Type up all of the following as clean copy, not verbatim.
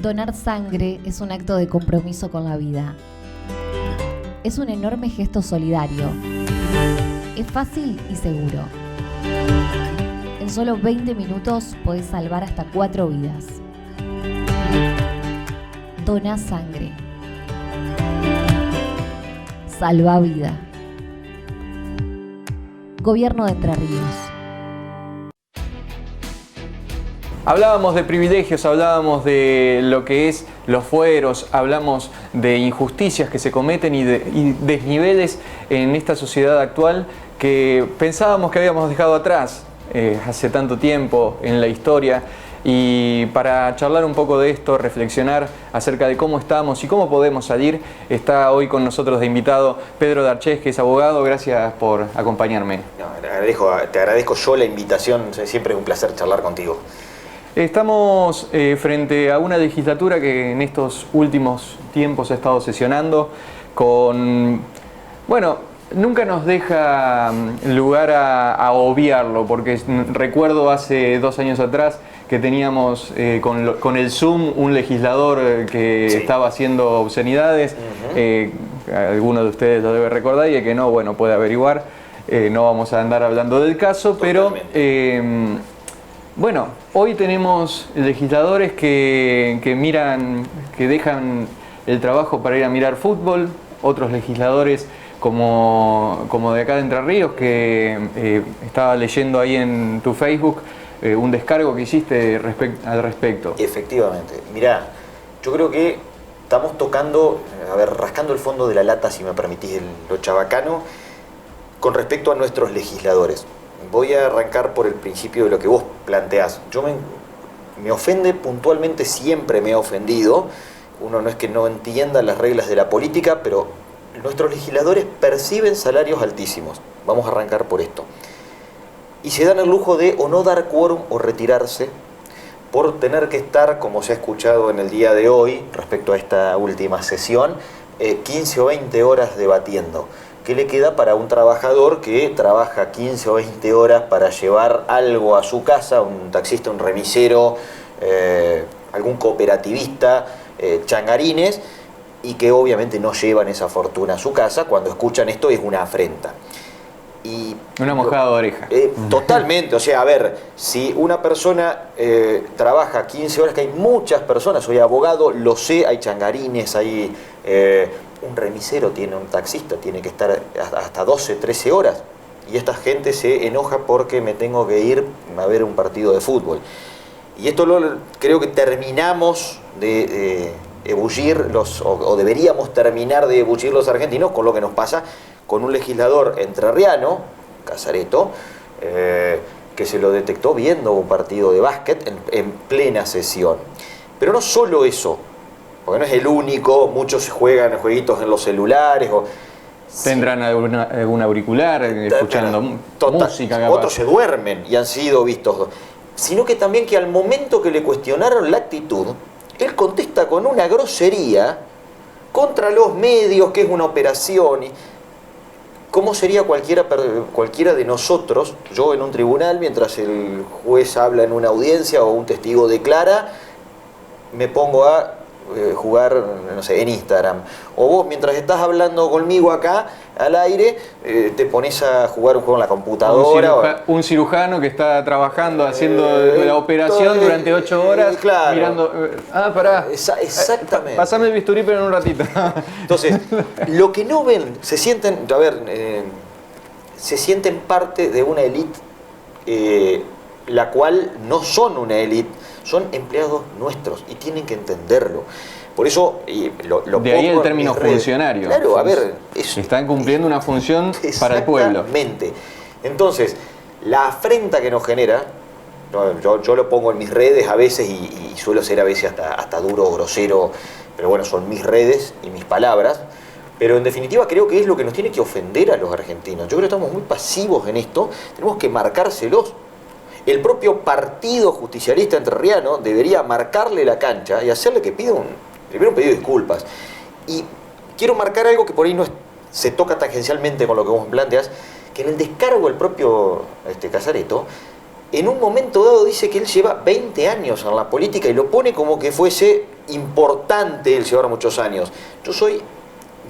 Donar sangre es un acto de compromiso con la vida. Es un enorme gesto solidario. Es fácil y seguro. En solo 20 minutos podés salvar hasta 4 vidas. Dona sangre. Salva vida. Gobierno de Entre Ríos. Hablábamos de privilegios, hablábamos de lo que es los fueros, hablamos de injusticias que se cometen y desniveles en esta sociedad actual que pensábamos que habíamos dejado atrás hace tanto tiempo en la historia. Y para charlar un poco de esto, reflexionar acerca de cómo estamos y cómo podemos salir, está hoy con nosotros de invitado Pedro D'Archés, que es abogado. Gracias por acompañarme. No, te agradezco yo la invitación, siempre es un placer charlar contigo. Estamos frente a una legislatura que en estos últimos tiempos ha estado sesionando con, bueno, nunca nos deja lugar a obviarlo, porque recuerdo hace 2 años atrás que teníamos con el Zoom un legislador que estaba haciendo obscenidades. Alguno de ustedes lo debe recordar y el que no, bueno, puede averiguar. No vamos a andar hablando del caso. Totalmente. Pero bueno, hoy tenemos legisladores que miran, que dejan el trabajo para ir a mirar fútbol, otros legisladores como de acá de Entre Ríos, que estaba leyendo ahí en tu Facebook un descargo que hiciste al respecto. Efectivamente. Mirá, yo creo que estamos tocando, rascando el fondo de la lata, si me permitís lo chabacano, con respecto a nuestros legisladores. Voy a arrancar por el principio de lo que vos planteás. Me ofende puntualmente, siempre me ha ofendido. Uno no es que no entienda las reglas de la política, pero nuestros legisladores perciben salarios altísimos. Vamos a arrancar por esto. Y se dan el lujo de o no dar quórum o retirarse por tener que estar, como se ha escuchado en el día de hoy, respecto a esta última sesión, 15 o 20 horas debatiendo. ¿Qué le queda para un trabajador que trabaja 15 o 20 horas para llevar algo a su casa, un taxista, un remisero, algún cooperativista, changarines, y que obviamente no llevan esa fortuna a su casa? Cuando escuchan esto es una afrenta. Y una mojada de oreja. Totalmente. O sea, a ver, si una persona trabaja 15 horas, que hay muchas personas, soy abogado, lo sé, hay changarines, hay un remisero, un taxista, tiene que estar hasta 12, 13 horas. Y esta gente se enoja porque me tengo que ir a ver un partido de fútbol. Y esto creo que terminamos de ebullir o deberíamos terminar de ebullir los argentinos con lo que nos pasa con un legislador entrerriano, Casareto, que se lo detectó viendo un partido de básquet en plena sesión. Pero no solo eso, porque no es el único, muchos juegan jueguitos en los celulares. Tendrán algún auricular, escuchando música. Capaz. Otros se duermen y han sido vistos. Sino que también que al momento que le cuestionaron la actitud, él contesta con una grosería contra los medios, que es una operación. ¿Cómo sería cualquiera de nosotros, yo en un tribunal, mientras el juez habla en una audiencia o un testigo declara, me pongo a jugar, no sé, en Instagram? O vos, mientras estás hablando conmigo acá, al aire, te pones a jugar un juego en la computadora. Un cirujano que está trabajando, haciendo la operación durante 8 horas, claro, mirando... pará. Exactamente. Pasame el bisturí, pero en un ratito. Entonces, lo que no ven, se sienten parte de una élite, la cual no son una élite, son empleados nuestros y tienen que entenderlo. Por eso, de ahí el término funcionario. Claro, a ver... Están cumpliendo una función para el pueblo. Exactamente. Entonces, la afrenta que nos genera, yo lo pongo en mis redes a veces y suelo ser a veces hasta duro, grosero, pero bueno, son mis redes y mis palabras. Pero en definitiva creo que es lo que nos tiene que ofender a los argentinos. Yo creo que estamos muy pasivos en esto, tenemos que marcárselos. El propio partido justicialista entrerriano debería marcarle la cancha y hacerle que pida primero un pedido de disculpas. Y quiero marcar algo que por ahí no se toca tangencialmente con lo que vos planteas, que en el descargo del propio Casareto, en un momento dado dice que él lleva 20 años en la política y lo pone como que fuese importante el llevar muchos años. Yo soy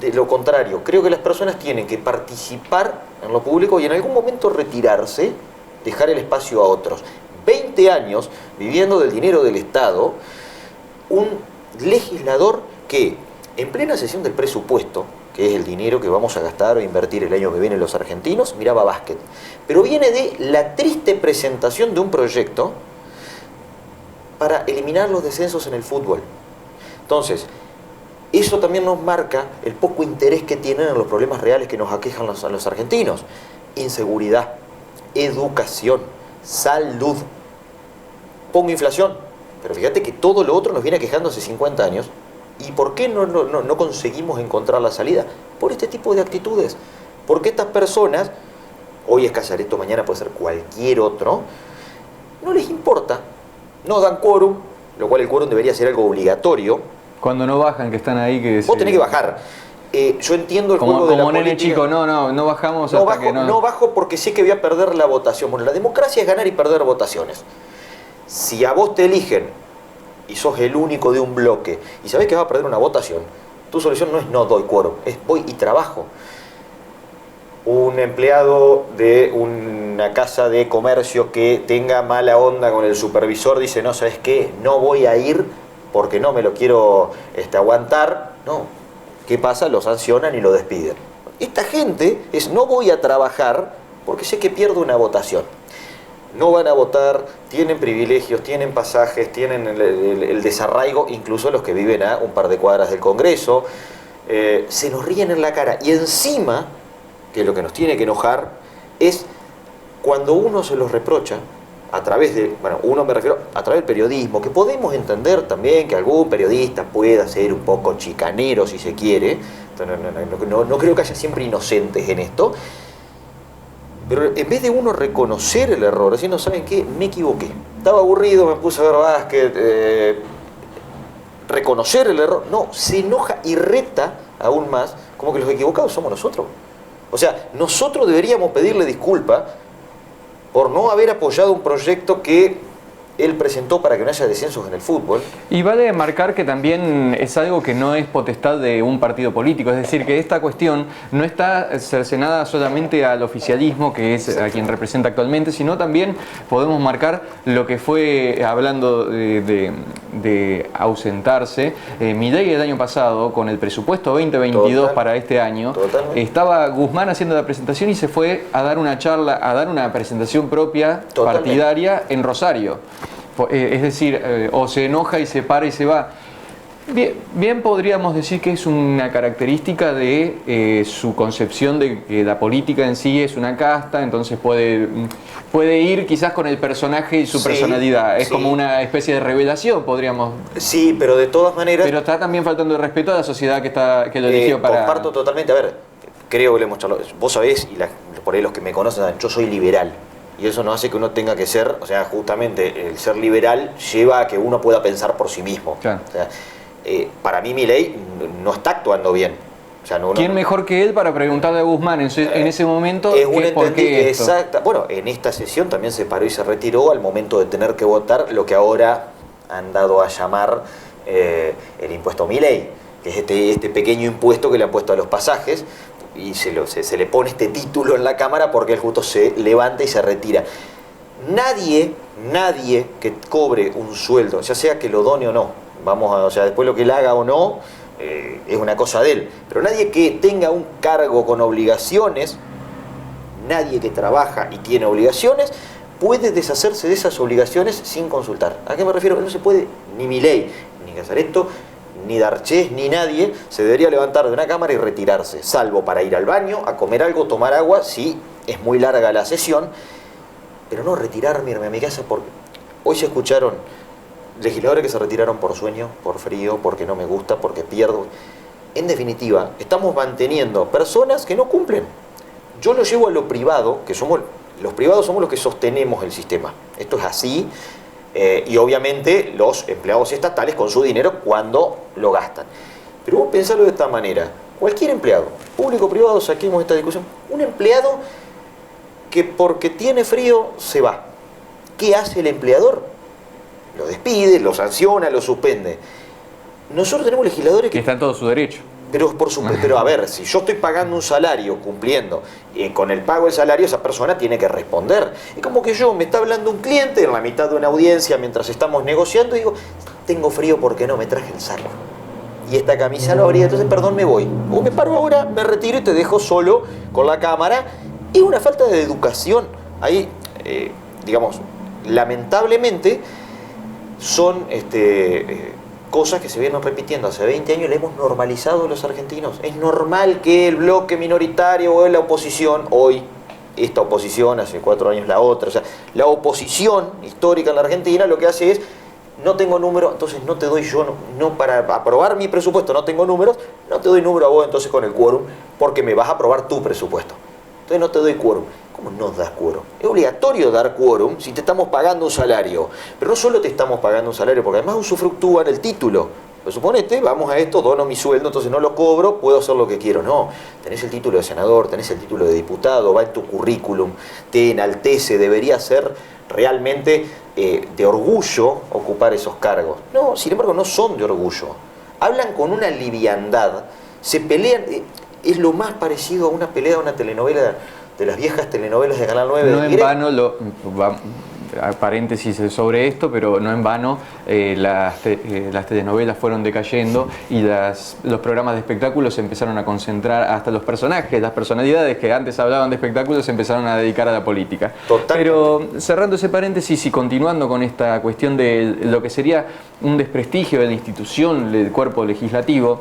de lo contrario. Creo que las personas tienen que participar en lo público y en algún momento retirarse, dejar el espacio a otros. 20 años viviendo del dinero del Estado, un legislador que en plena sesión del presupuesto, que es el dinero que vamos a gastar o invertir el año que viene los argentinos, miraba básquet. Pero viene de la triste presentación de un proyecto para eliminar los descensos en el fútbol. Entonces, eso también nos marca el poco interés que tienen en los problemas reales que nos aquejan a los argentinos. Inseguridad, educación, salud. Pongo inflación, pero fíjate que todo lo otro nos viene aquejando hace 50 años. ¿Y por qué no conseguimos encontrar la salida? Por este tipo de actitudes. Porque estas personas, hoy es Casareto, mañana puede ser cualquier otro, no les importa, no dan quórum, lo cual el quórum debería ser algo obligatorio. Cuando no bajan, que están ahí, que vos tenés que bajar. Yo entiendo el juego de la política. Como nene chico, no bajamos hasta que no... No bajo porque sé que voy a perder la votación. Bueno, la democracia es ganar y perder votaciones. Si a vos te eligen y sos el único de un bloque y sabés que vas a perder una votación, tu solución no es no doy quórum, es voy y trabajo. Un empleado de una casa de comercio que tenga mala onda con el supervisor dice, no, ¿sabes qué? No voy a ir porque no me lo quiero aguantar. No, ¿qué pasa? Lo sancionan y lo despiden. Esta gente es no voy a trabajar porque sé que pierdo una votación. No van a votar, tienen privilegios, tienen pasajes, tienen el desarraigo, incluso los que viven a un par de cuadras del Congreso. Se nos ríen en la cara. Y encima, que lo que nos tiene que enojar es cuando uno se los reprocha, a través de, uno me refiero a través del periodismo, que podemos entender también que algún periodista pueda ser un poco chicanero si se quiere. No creo que haya siempre inocentes en esto. Pero en vez de uno reconocer el error, decir, no, ¿saben qué? Me equivoqué. Estaba aburrido, me puse a ver básquet. Reconocer el error. No, se enoja y reta aún más, como que los equivocados somos nosotros. O sea, nosotros deberíamos pedirle disculpas por no haber apoyado un proyecto que él presentó para que no haya descensos en el fútbol. Y vale marcar que también es algo que no es potestad de un partido político, es decir, que esta cuestión no está cercenada solamente al oficialismo, que es a quien representa actualmente, sino también podemos marcar lo que fue, hablando de ausentarse, Milei el año pasado, con el presupuesto 2022 para este año, estaba Guzmán haciendo la presentación y se fue a dar una charla, a dar una presentación propia partidaria en Rosario. Es decir, o se enoja y se para y se va. Bien podríamos decir que es una característica de su concepción de que la política en sí es una casta, entonces puede ir quizás con el personaje y su personalidad. Es como una especie de revelación, podríamos... Sí, pero de todas maneras... Pero está también faltando el respeto a la sociedad que lo eligió para... Comparto totalmente. A ver, creo que le hemos charlado. Vos sabés, y por ahí los que me conocen saben, yo soy liberal. Y eso no hace que uno tenga que ser, o sea, justamente el ser liberal lleva a que uno pueda pensar por sí mismo. Claro. O sea, para mí Milei no está actuando bien. O sea, ¿Quién mejor que él para preguntarle a Guzmán en ese momento por qué esto? Exacta. Bueno, en esta sesión también se paró y se retiró al momento de tener que votar lo que ahora han dado a llamar el impuesto Milei, que es este pequeño impuesto que le han puesto a los pasajes. Y se le pone este título en la Cámara porque él justo se levanta y se retira. Nadie que cobre un sueldo, ya sea que lo done o no, o sea, después lo que él haga o no, es una cosa de él, pero nadie que tenga un cargo con obligaciones, nadie que trabaja y tiene obligaciones, puede deshacerse de esas obligaciones sin consultar. ¿A qué me refiero? No se puede, ni Milei, ni Casareto, ni D'Artés, ni nadie se debería levantar de una cámara y retirarse, salvo para ir al baño, a comer algo, tomar agua, si es muy larga la sesión, pero no retirarme, irme a mi casa, porque hoy se escucharon legisladores que se retiraron por sueño, por frío, porque no me gusta, porque pierdo. En definitiva, estamos manteniendo personas que no cumplen. Yo lo llevo a lo privado, que los privados somos los que sostenemos el sistema. Esto es así. Y obviamente los empleados estatales con su dinero cuando lo gastan. Pero vos pensalo de esta manera. Cualquier empleado, público o privado, saquemos esta discusión. Un empleado que porque tiene frío se va. ¿Qué hace el empleador? Lo despide, lo sanciona, lo suspende. nosotros tenemos legisladores que está en todo su derecho. Pero a ver, si yo estoy pagando un salario, cumpliendo, y con el pago del salario esa persona tiene que responder. Es como que me está hablando un cliente en la mitad de una audiencia mientras estamos negociando y digo, tengo frío porque no me traje el saco. Y esta camisa no abrí, entonces perdón, me voy. O me paro ahora, me retiro y te dejo solo con la cámara. Es una falta de educación. Ahí, digamos, lamentablemente son cosas que se vienen repitiendo hace 20 años y le hemos normalizado los argentinos. Es normal que el bloque minoritario o la oposición, hoy esta oposición, hace 4 años la otra, o sea, la oposición histórica en la Argentina lo que hace es, no tengo número, entonces no te doy yo, no para aprobar mi presupuesto no tengo números, no te doy número a vos entonces con el quórum, porque me vas a aprobar tu presupuesto. Entonces no te doy quórum. ¿Cómo no das quórum? Es obligatorio dar quórum si te estamos pagando un salario. Pero no solo te estamos pagando un salario, porque además usufructúan el título. Pues suponete, vamos a esto, dono mi sueldo, entonces no lo cobro, puedo hacer lo que quiero. No, tenés el título de senador, tenés el título de diputado, va en tu currículum, te enaltece, debería ser realmente de orgullo ocupar esos cargos. No, sin embargo, no son de orgullo. Hablan con una liviandad, se pelean, es lo más parecido a una pelea de una telenovela, de las viejas telenovelas de Canal 9. No en vano, paréntesis sobre esto, pero no en vano las telenovelas fueron decayendo y los programas de espectáculos se empezaron a concentrar, hasta los personajes, las personalidades que antes hablaban de espectáculos se empezaron a dedicar a la política. Totalmente. Pero cerrando ese paréntesis y continuando con esta cuestión de lo que sería un desprestigio de la institución, del cuerpo legislativo,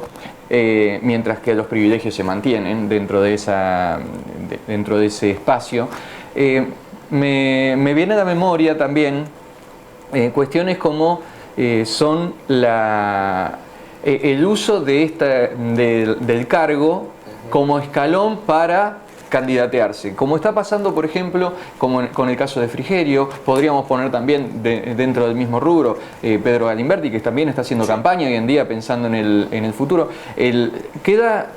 mientras que los privilegios se mantienen dentro de ese espacio, me viene a la memoria también cuestiones como son el uso del cargo como escalón para candidatearse, como está pasando, por ejemplo, con el caso de Frigerio. Podríamos poner también dentro del mismo rubro Pedro Galimberti, que también está haciendo campaña hoy en día pensando en el futuro. Queda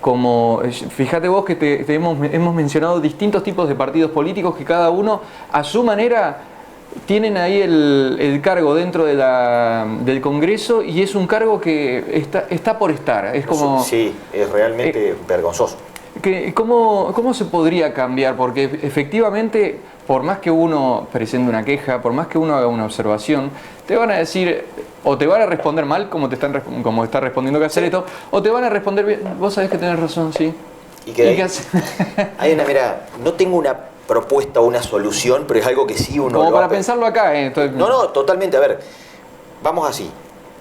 como, fíjate vos que hemos mencionado distintos tipos de partidos políticos que cada uno a su manera tienen ahí el cargo dentro del Congreso, y es un cargo que está por estar. Es como, sí, es realmente vergonzoso. ¿Cómo se podría cambiar? Porque efectivamente, por más que uno presente una queja, por más que uno haga una observación, te van a decir, o te van a responder mal, como está respondiendo Casareto, o te van a responder bien. Vos sabés que tenés razón, sí. ¿Y qué hay mira, no tengo una propuesta o una solución, pero es algo que sí uno... Como para pensarlo acá. No, totalmente. A ver, vamos así.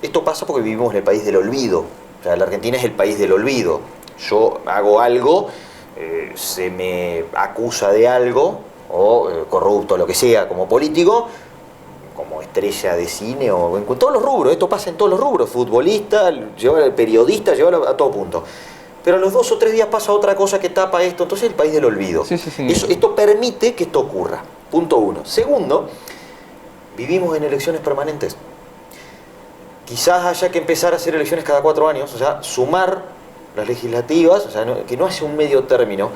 Esto pasa porque vivimos en el país del olvido. O sea, la Argentina es el país del olvido. Yo hago algo, se me acusa de algo, o corrupto, lo que sea, como político, como estrella de cine, o en todos los rubros. Esto pasa en todos los rubros. Futbolista, periodista, llevarlo a todo punto. Pero a los 2 o 3 días pasa otra cosa que tapa esto. Entonces es el país del olvido. Sí. Esto permite que esto ocurra. Punto 1. Segundo, vivimos en elecciones permanentes. Quizás haya que empezar a hacer elecciones cada 4 años, o sea, sumar las legislativas, o sea, que no hace un medio término.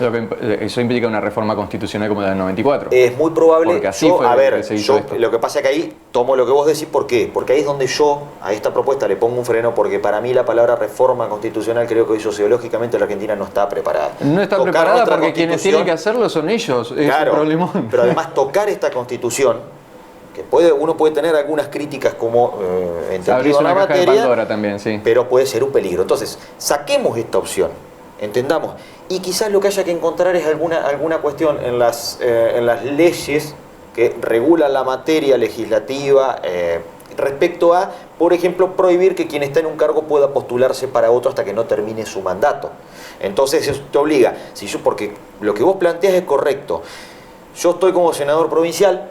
Eso implica una reforma constitucional como la del 94. Es muy probable. Porque así fue lo que pasa es que ahí tomo lo que vos decís. ¿Por qué? Porque ahí es donde yo a esta propuesta le pongo un freno, porque para mí la palabra reforma constitucional, creo que hoy sociológicamente la Argentina no está preparada. No está preparada porque quienes tienen que hacerlo son ellos. Claro, es un problemón. pero además tocar esta constitución, que uno puede tener algunas críticas como entendido en la materia, también, sí. Pero puede ser un peligro. Entonces, saquemos esta opción, entendamos, y quizás lo que haya que encontrar es alguna cuestión en las leyes que regulan la materia legislativa respecto a, por ejemplo, prohibir que quien está en un cargo pueda postularse para otro hasta que no termine su mandato. Entonces eso te obliga, porque lo que vos planteas es correcto. Yo estoy como senador provincial,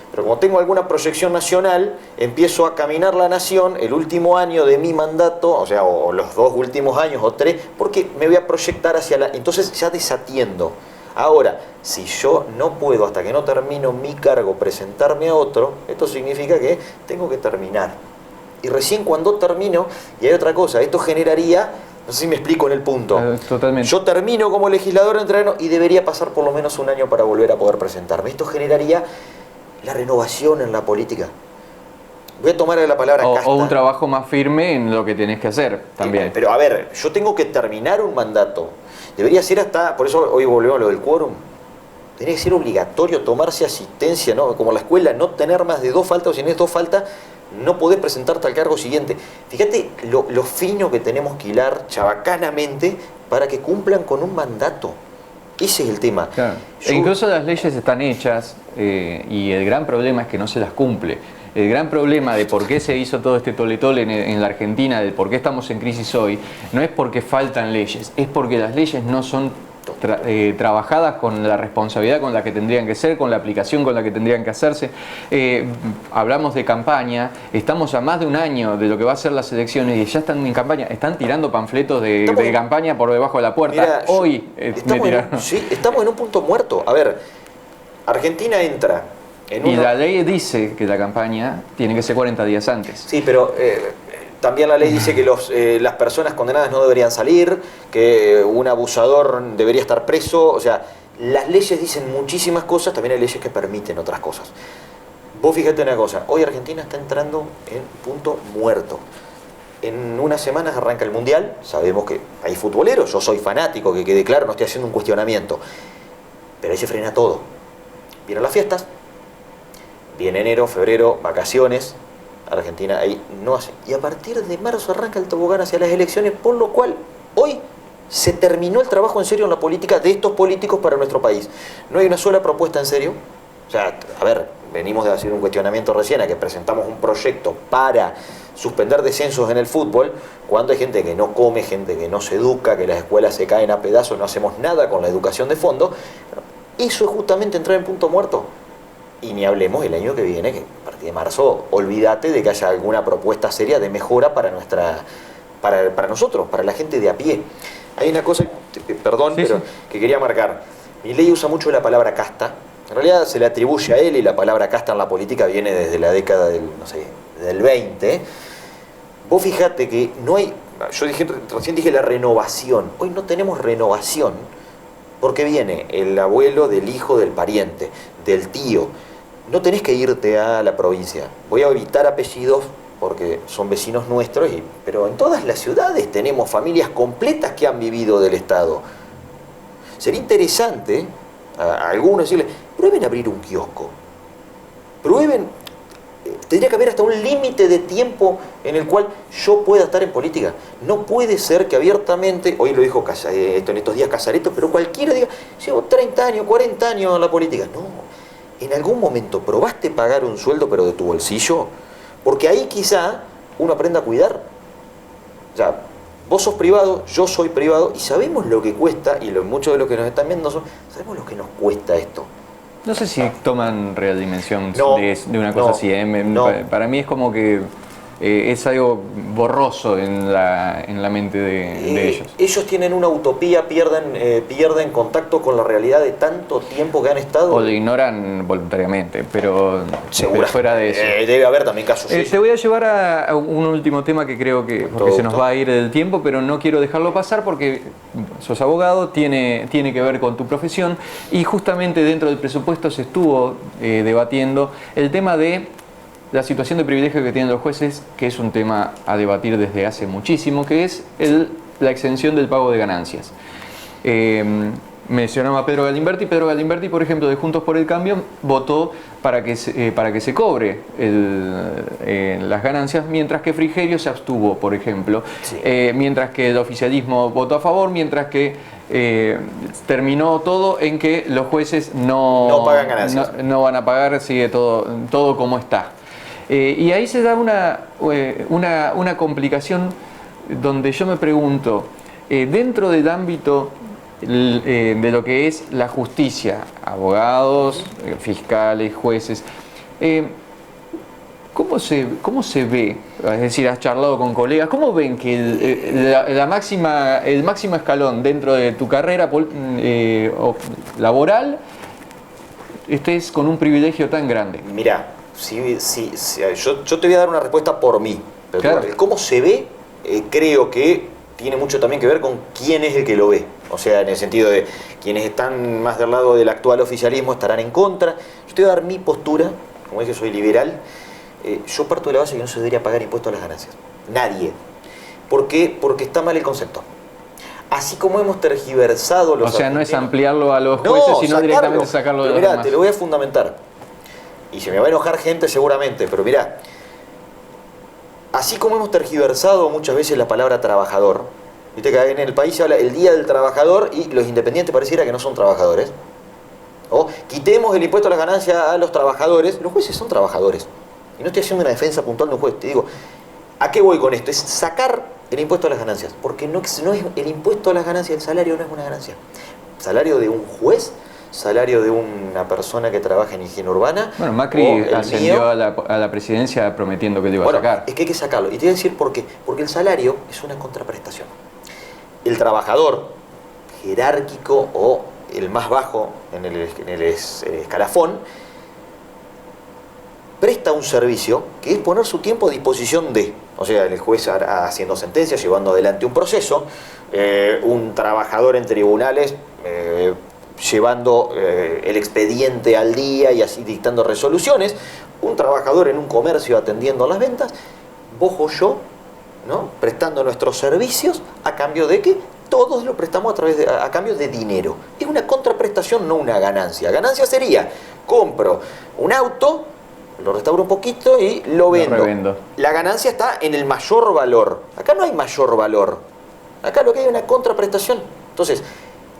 pero como tengo alguna proyección nacional, empiezo a caminar la nación el último año de mi mandato, o sea, o los 2 últimos años o 3, porque me voy a proyectar hacia la... Entonces ya desatiendo. Ahora, si yo no puedo hasta que no termino mi cargo presentarme a otro, esto significa que tengo que terminar. Y recién cuando termino, y hay otra cosa, esto generaría... No sé si me explico en el punto. Totalmente. Yo termino como legislador en terreno y debería pasar por lo menos un año para volver a poder presentarme. Esto generaría la renovación en la política. Voy a tomar la palabra casta. O un trabajo más firme en lo que tenés que hacer también. Pero a ver, yo tengo que terminar un mandato. Debería ser hasta, por eso hoy volvemos a lo del quórum. Tiene que ser obligatorio tomarse asistencia, ¿no? Como la escuela, no tener más de 2 faltas, o si tenés 2 faltas, no podés presentarte al cargo siguiente. Fíjate lo fino que tenemos que hilar chabacanamente para que cumplan con un mandato. Ese es el tema. Claro. E incluso las leyes están hechas y el gran problema es que no se las cumple. El gran problema de por qué se hizo todo este tole-tole en la Argentina, de por qué estamos en crisis hoy, no es porque faltan leyes, es porque las leyes no son trabajadas con la responsabilidad con la que tendrían que ser, con la aplicación con la que tendrían que hacerse. Hablamos de campaña, estamos a más de un año de lo que va a ser las elecciones y ya están en campaña, están tirando panfletos de campaña por debajo de la puerta. Mirá, hoy me tiraron. Sí, estamos en un punto muerto. A ver, Argentina entra en y la ley dice que la campaña tiene que ser 40 días antes. Sí, pero también la ley dice que las personas condenadas no deberían salir, que un abusador debería estar preso. O sea, las leyes dicen muchísimas cosas, también hay leyes que permiten otras cosas. Vos fíjate una cosa, hoy Argentina está entrando en punto muerto. En unas semanas arranca el Mundial, sabemos que hay futboleros, yo soy fanático, que quede claro, no estoy haciendo un cuestionamiento. Pero ahí se frena todo. Vienen las fiestas, viene enero, febrero, vacaciones. Argentina ahí no hace. Y a partir de marzo arranca el tobogán hacia las elecciones, por lo cual hoy se terminó el trabajo en serio en la política de estos políticos para nuestro país. No hay una sola propuesta en serio. O sea, a ver, venimos de hacer un cuestionamiento recién a que presentamos un proyecto para suspender descensos en el fútbol, cuando hay gente que no come, gente que no se educa, que las escuelas se caen a pedazos, no hacemos nada con la educación de fondo. Eso es justamente entrar en punto muerto. Y ni hablemos el año que viene, que a partir de marzo, olvídate de que haya alguna propuesta seria de mejora para nosotros, para la gente de a pie. Hay una cosa, perdón, pero que quería marcar. Milei usa mucho la palabra casta. En realidad se le atribuye a él, y la palabra casta en la política viene desde la década del 20. Vos fijate que no hay, recién dije la renovación. Hoy no tenemos renovación porque viene el abuelo del hijo del pariente, del tío. No tenés que irte a la provincia. Voy a evitar apellidos porque son vecinos nuestros, pero en todas las ciudades tenemos familias completas que han vivido del Estado. Sería interesante a algunos decirles, prueben abrir un kiosco. Prueben. Tendría que haber hasta un límite de tiempo en el cual yo pueda estar en política. No puede ser que abiertamente, hoy lo dijo esto en estos días Casareto, pero cualquiera diga, llevo 30 años, 40 años en la política. No, en algún momento probaste pagar un sueldo pero de tu bolsillo, porque ahí quizá uno aprenda a cuidar. O sea, vos sos privado, yo soy privado, y sabemos lo que cuesta, y muchos de los que nos están viendo sabemos lo que nos cuesta esto. No sé si toman real dimensión de una cosa así. Para mí es como que es algo borroso en la mente de ellos. Ellos tienen una utopía, pierden contacto con la realidad de tanto tiempo que han estado. O lo ignoran voluntariamente, pero fuera de eso. Debe haber también casos. Te voy a llevar a un último tema que creo que porque se nos va a ir el tiempo, pero no quiero dejarlo pasar porque sos abogado, tiene que ver con tu profesión, y justamente dentro del presupuesto se estuvo debatiendo el tema de la situación de privilegio que tienen los jueces, que es un tema a debatir desde hace muchísimo, que es la exención del pago de ganancias. Mencionaba a Pedro Galimberti. Pedro Galimberti, por ejemplo, de Juntos por el Cambio, votó para que se cobre las ganancias, mientras que Frigerio se abstuvo, por ejemplo. Sí. Mientras que el oficialismo votó a favor, mientras que terminó todo en que los jueces no pagan ganancias. No van a pagar, sigue todo como está. Y ahí se da una complicación donde yo me pregunto, dentro del ámbito de lo que es la justicia, abogados, fiscales, jueces, ¿cómo se ve? Es decir, has charlado con colegas, ¿cómo ven que el máximo escalón dentro de tu carrera laboral estés con un privilegio tan grande? Mirá, yo te voy a dar una respuesta por mí. Pero claro. ¿Cómo se ve? Creo que tiene mucho también que ver con quién es el que lo ve. O sea, en el sentido de quienes están más del lado del actual oficialismo estarán en contra. Yo te voy a dar mi postura, como dije, soy liberal. yo parto de la base que no se debería pagar impuestos a las ganancias. Nadie. ¿Por qué? Porque está mal el concepto. Así como hemos tergiversado los... O sea, no es ampliarlo a los jueces, sino directamente sacarlo de los demás. demás. Te lo voy a fundamentar. Y se me va a enojar gente seguramente, pero mirá, así como hemos tergiversado muchas veces la palabra trabajador, viste que en el país se habla el Día del Trabajador y los independientes pareciera que no son trabajadores. O quitemos el impuesto a las ganancias a los trabajadores. Los jueces son trabajadores. Y no estoy haciendo una defensa puntual de un juez. Te digo, ¿a qué voy con esto? Es sacar el impuesto a las ganancias. Porque no es el impuesto a las ganancias, el salario no es una ganancia. Salario de un juez, salario de una persona que trabaja en higiene urbana. Bueno, Macri ascendió a la presidencia prometiendo que lo iba a sacar. Es que hay que sacarlo. Y te voy a decir por qué. Porque el salario es una contraprestación. El trabajador jerárquico o el más bajo en el escalafón presta un servicio que es poner su tiempo a disposición de, o sea, el juez haciendo sentencias, llevando adelante un proceso, un trabajador en tribunales llevando el expediente al día y así dictando resoluciones, un trabajador en un comercio atendiendo las ventas, vos o yo, ¿no? Prestando nuestros servicios a cambio de que todos lo prestamos a cambio de dinero. Es una contraprestación, no una ganancia. Ganancia sería, compro un auto, lo restauro un poquito y lo vendo. Revendo. La ganancia está en el mayor valor. Acá no hay mayor valor. Acá lo que hay es una contraprestación. Entonces,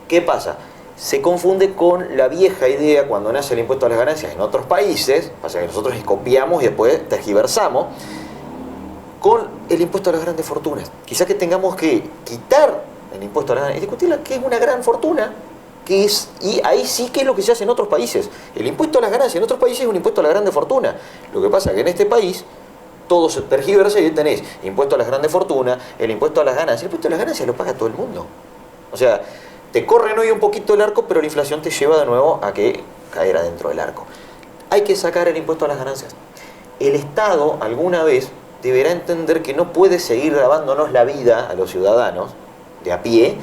¿qué pasa? Se confunde con la vieja idea cuando nace el impuesto a las ganancias en otros países, pasa que nosotros copiamos y después tergiversamos, con el impuesto a las grandes fortunas. Quizás que tengamos que quitar el impuesto a las ganancias y discutir qué es una gran fortuna, qué es, y ahí sí que es lo que se hace en otros países. El impuesto a las ganancias en otros países es un impuesto a la grande fortuna. Lo que pasa es que en este país todo se tergiversa y tenés impuesto a las grandes fortunas, el impuesto a las ganancias. El impuesto a las ganancias lo paga todo el mundo. O sea, te corren hoy un poquito el arco, pero la inflación te lleva de nuevo a que caer adentro del arco. Hay que sacar el impuesto a las ganancias. El Estado alguna vez deberá entender que no puede seguir grabándonos la vida a los ciudadanos de a pie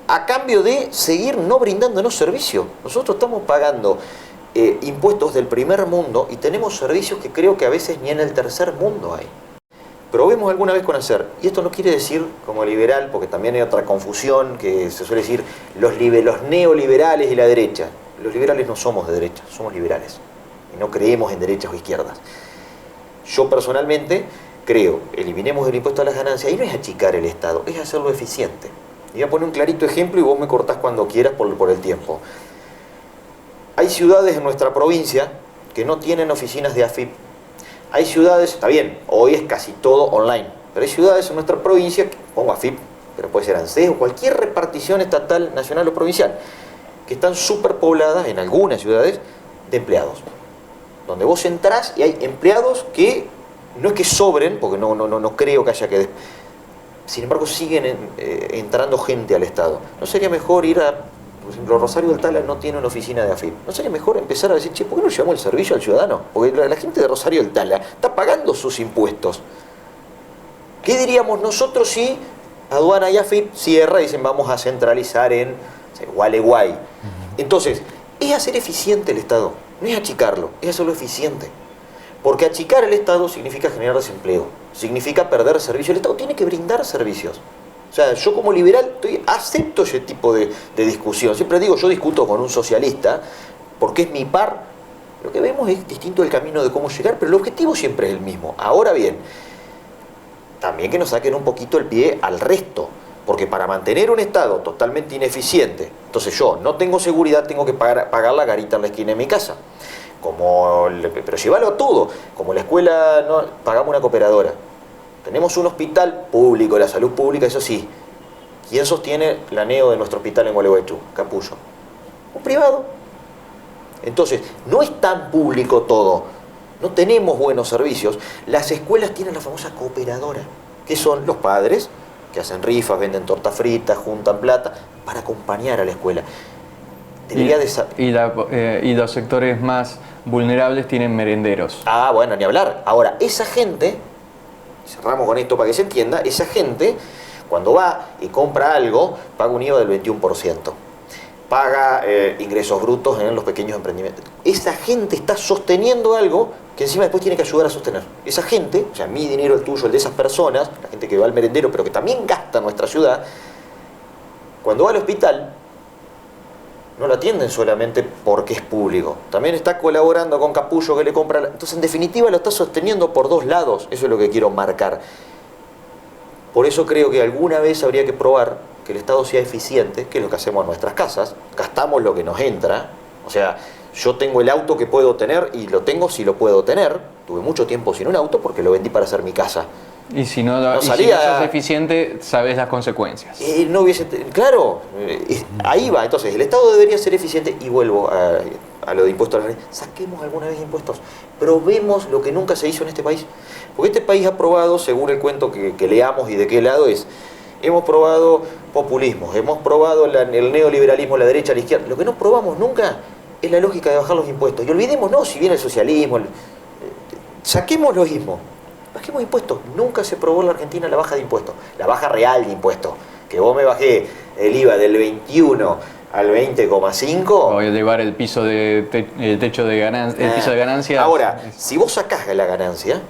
a cambio de seguir no brindándonos servicio. Nosotros estamos pagando impuestos del primer mundo y tenemos servicios que creo que a veces ni en el tercer mundo hay. Probemos alguna vez con hacer, y esto no quiere decir como liberal, porque también hay otra confusión que se suele decir los neoliberales y la derecha. Los liberales no somos de derecha, somos liberales y no creemos en derechas o izquierdas. Yo personalmente creo, eliminemos el impuesto a las ganancias y no es achicar el Estado, es hacerlo eficiente. Y voy a poner un clarito ejemplo y vos me cortás cuando quieras por el tiempo. Hay ciudades en nuestra provincia que no tienen oficinas de AFIP. Hay ciudades, está bien, hoy es casi todo online, pero hay ciudades en nuestra provincia, pongo AFIP, pero puede ser ANSES o cualquier repartición estatal, nacional o provincial, que están superpobladas en algunas ciudades de empleados. Donde vos entrás y hay empleados que no es que sobren, porque no creo que haya que... Sin embargo, siguen entrando gente al Estado. ¿No sería mejor ir a, por ejemplo, Rosario del Tala no tiene una oficina de AFIP? ¿No sería mejor empezar a decir, che, ¿por qué no llevamos el servicio al ciudadano? Porque la gente de Rosario del Tala está pagando sus impuestos. ¿Qué diríamos nosotros si aduana y AFIP cierra y dicen vamos a centralizar en Gualeguay? Entonces, es hacer eficiente el Estado, no es achicarlo, es hacerlo eficiente. Porque achicar el Estado significa generar desempleo, significa perder servicios. El Estado tiene que brindar servicios. O sea, yo como liberal acepto ese tipo de discusión. Siempre digo, yo discuto con un socialista porque es mi par. Lo que vemos es distinto el camino de cómo llegar, pero el objetivo siempre es el mismo. Ahora bien, también que nos saquen un poquito el pie al resto. Porque para mantener un Estado totalmente ineficiente, entonces yo no tengo seguridad, tengo que pagar la garita en la esquina de mi casa. Pero llévalo a todo. Como la escuela, no, pagamos una cooperadora. Tenemos un hospital público, la salud pública, eso sí. ¿Quién sostiene la neo de nuestro hospital en Gualeguaychú? Capullo. Un privado. Entonces, no es tan público todo. No tenemos buenos servicios. Las escuelas tienen la famosa cooperadora, que son los padres que hacen rifas, venden tortas fritas, juntan plata para acompañar a la escuela. Y los sectores más vulnerables tienen merenderos. Ah, bueno, ni hablar. Ahora, esa gente, cerramos con esto para que se entienda, esa gente, cuando va y compra algo, paga un IVA del 21%. paga ingresos brutos en los pequeños emprendimientos. Esa gente está sosteniendo algo que encima después tiene que ayudar a sostener. Esa gente, o sea, mi dinero, el tuyo, el de esas personas, la gente que va al merendero, pero que también gasta en nuestra ciudad, cuando va al hospital, no lo atienden solamente porque es público. También está colaborando con Capullo que le compra... Entonces, en definitiva, lo está sosteniendo por dos lados. Eso es lo que quiero marcar. Por eso creo que alguna vez habría que probar que el Estado sea eficiente, que es lo que hacemos en nuestras casas. Gastamos lo que nos entra. O sea, yo tengo el auto que puedo tener y lo tengo si lo puedo tener. Tuve mucho tiempo sin un auto porque lo vendí para hacer mi casa. Y si no sos eficiente, sabes las consecuencias. No hubiese, claro, ahí va. Entonces, el Estado debería ser eficiente y vuelvo a lo de impuestos a la gente. Saquemos alguna vez impuestos. Probemos lo que nunca se hizo en este país. Porque este país ha probado, según el cuento que leamos y de qué lado es, hemos probado populismo, hemos probado el neoliberalismo, la derecha, la izquierda. Lo que no probamos nunca es la lógica de bajar los impuestos. Y olvidémonos, si viene el socialismo, saquemos los ismos. Bajemos impuestos. Nunca se probó en la Argentina la baja de impuestos. La baja real de impuestos. Que vos me bajé el IVA del 21 al 20,5. Voy a llevar el piso de techo de ganancia. El piso de ganancia. Ahora, si vos sacás la ganancia,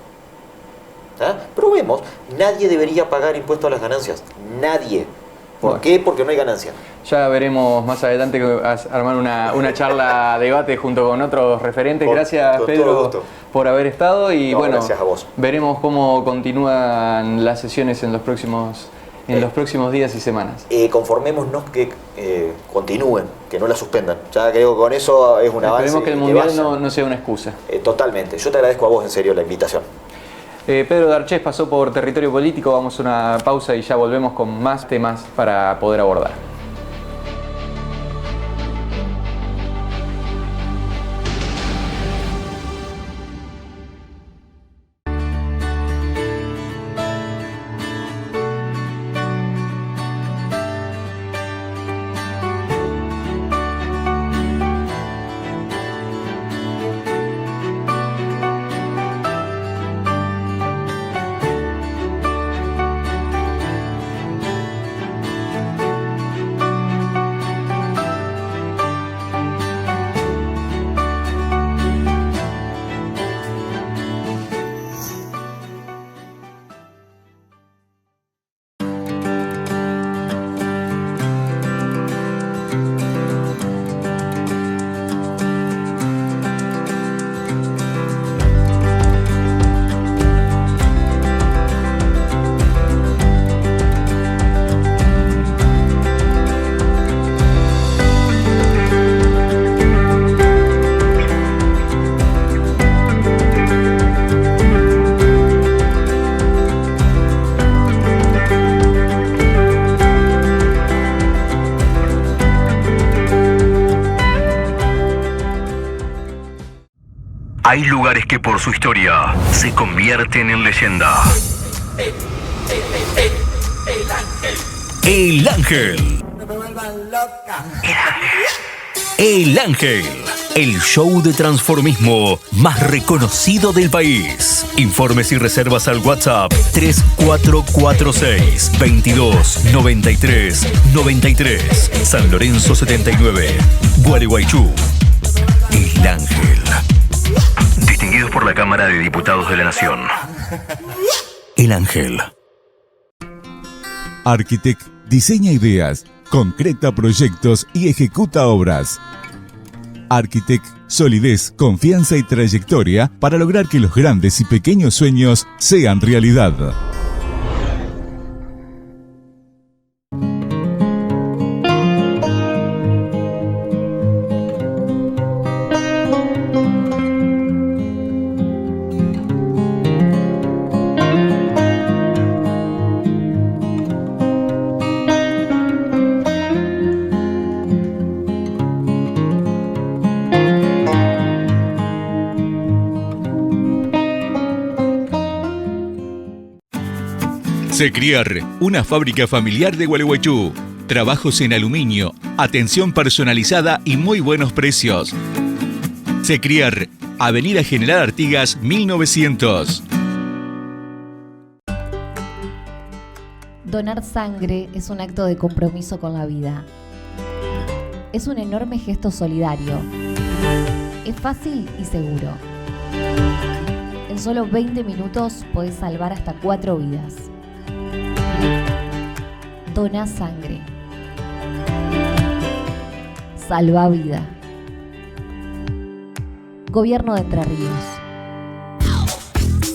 probemos. Nadie debería pagar impuestos a las ganancias. Nadie. ¿Por qué? Porque no hay ganancia. Ya veremos más adelante armar una charla, debate junto con otros referentes. Gracias, Pedro, por haber estado y bueno, gracias a vos. Veremos cómo continúan las sesiones en los próximos días y semanas. Conformémonos que continúen, que no la suspendan. Ya creo que con eso es un avance. Esperemos que el Mundial no sea una excusa. Totalmente. Yo te agradezco a vos en serio la invitación. Pedro D'Artés pasó por Territorio Político. Vamos a una pausa y ya volvemos con más temas para poder abordar. Hay lugares que por su historia se convierten en leyenda. El Ángel. El Ángel. El show de transformismo más reconocido del país. Informes y reservas al WhatsApp 3446 22 93 93. San Lorenzo 79. Gualeguaychú. El Ángel. Distinguidos por la Cámara de Diputados de la Nación. El Ángel. Architect diseña ideas, concreta proyectos y ejecuta obras. Architect, solidez, confianza y trayectoria para lograr que los grandes y pequeños sueños sean realidad. Secriar, una fábrica familiar de Gualeguaychú. Trabajos en aluminio, atención personalizada y muy buenos precios. Secriar, Avenida General Artigas 1900. Donar sangre es un acto de compromiso con la vida. Es un enorme gesto solidario. Es fácil y seguro. En solo 20 minutos podés salvar hasta 4 vidas. Dona sangre. Salva vida. Gobierno de Entre Ríos.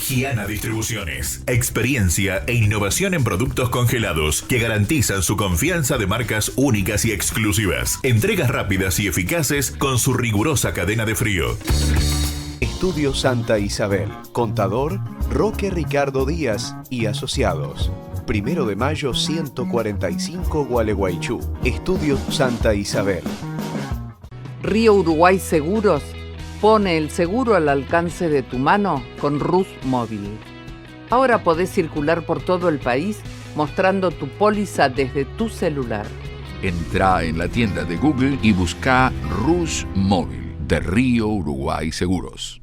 Giana Distribuciones. Experiencia e innovación en productos congelados que garantizan su confianza de marcas únicas y exclusivas. Entregas rápidas y eficaces con su rigurosa cadena de frío. Estudio Santa Isabel. Contador Roque Ricardo Díaz y Asociados. 1 de mayo 145 Gualeguaychú. Estudio Santa Isabel. Río Uruguay Seguros pone el seguro al alcance de tu mano con Rus Móvil. Ahora podés circular por todo el país mostrando tu póliza desde tu celular. Entrá en la tienda de Google y busca Rus Móvil de Río Uruguay Seguros.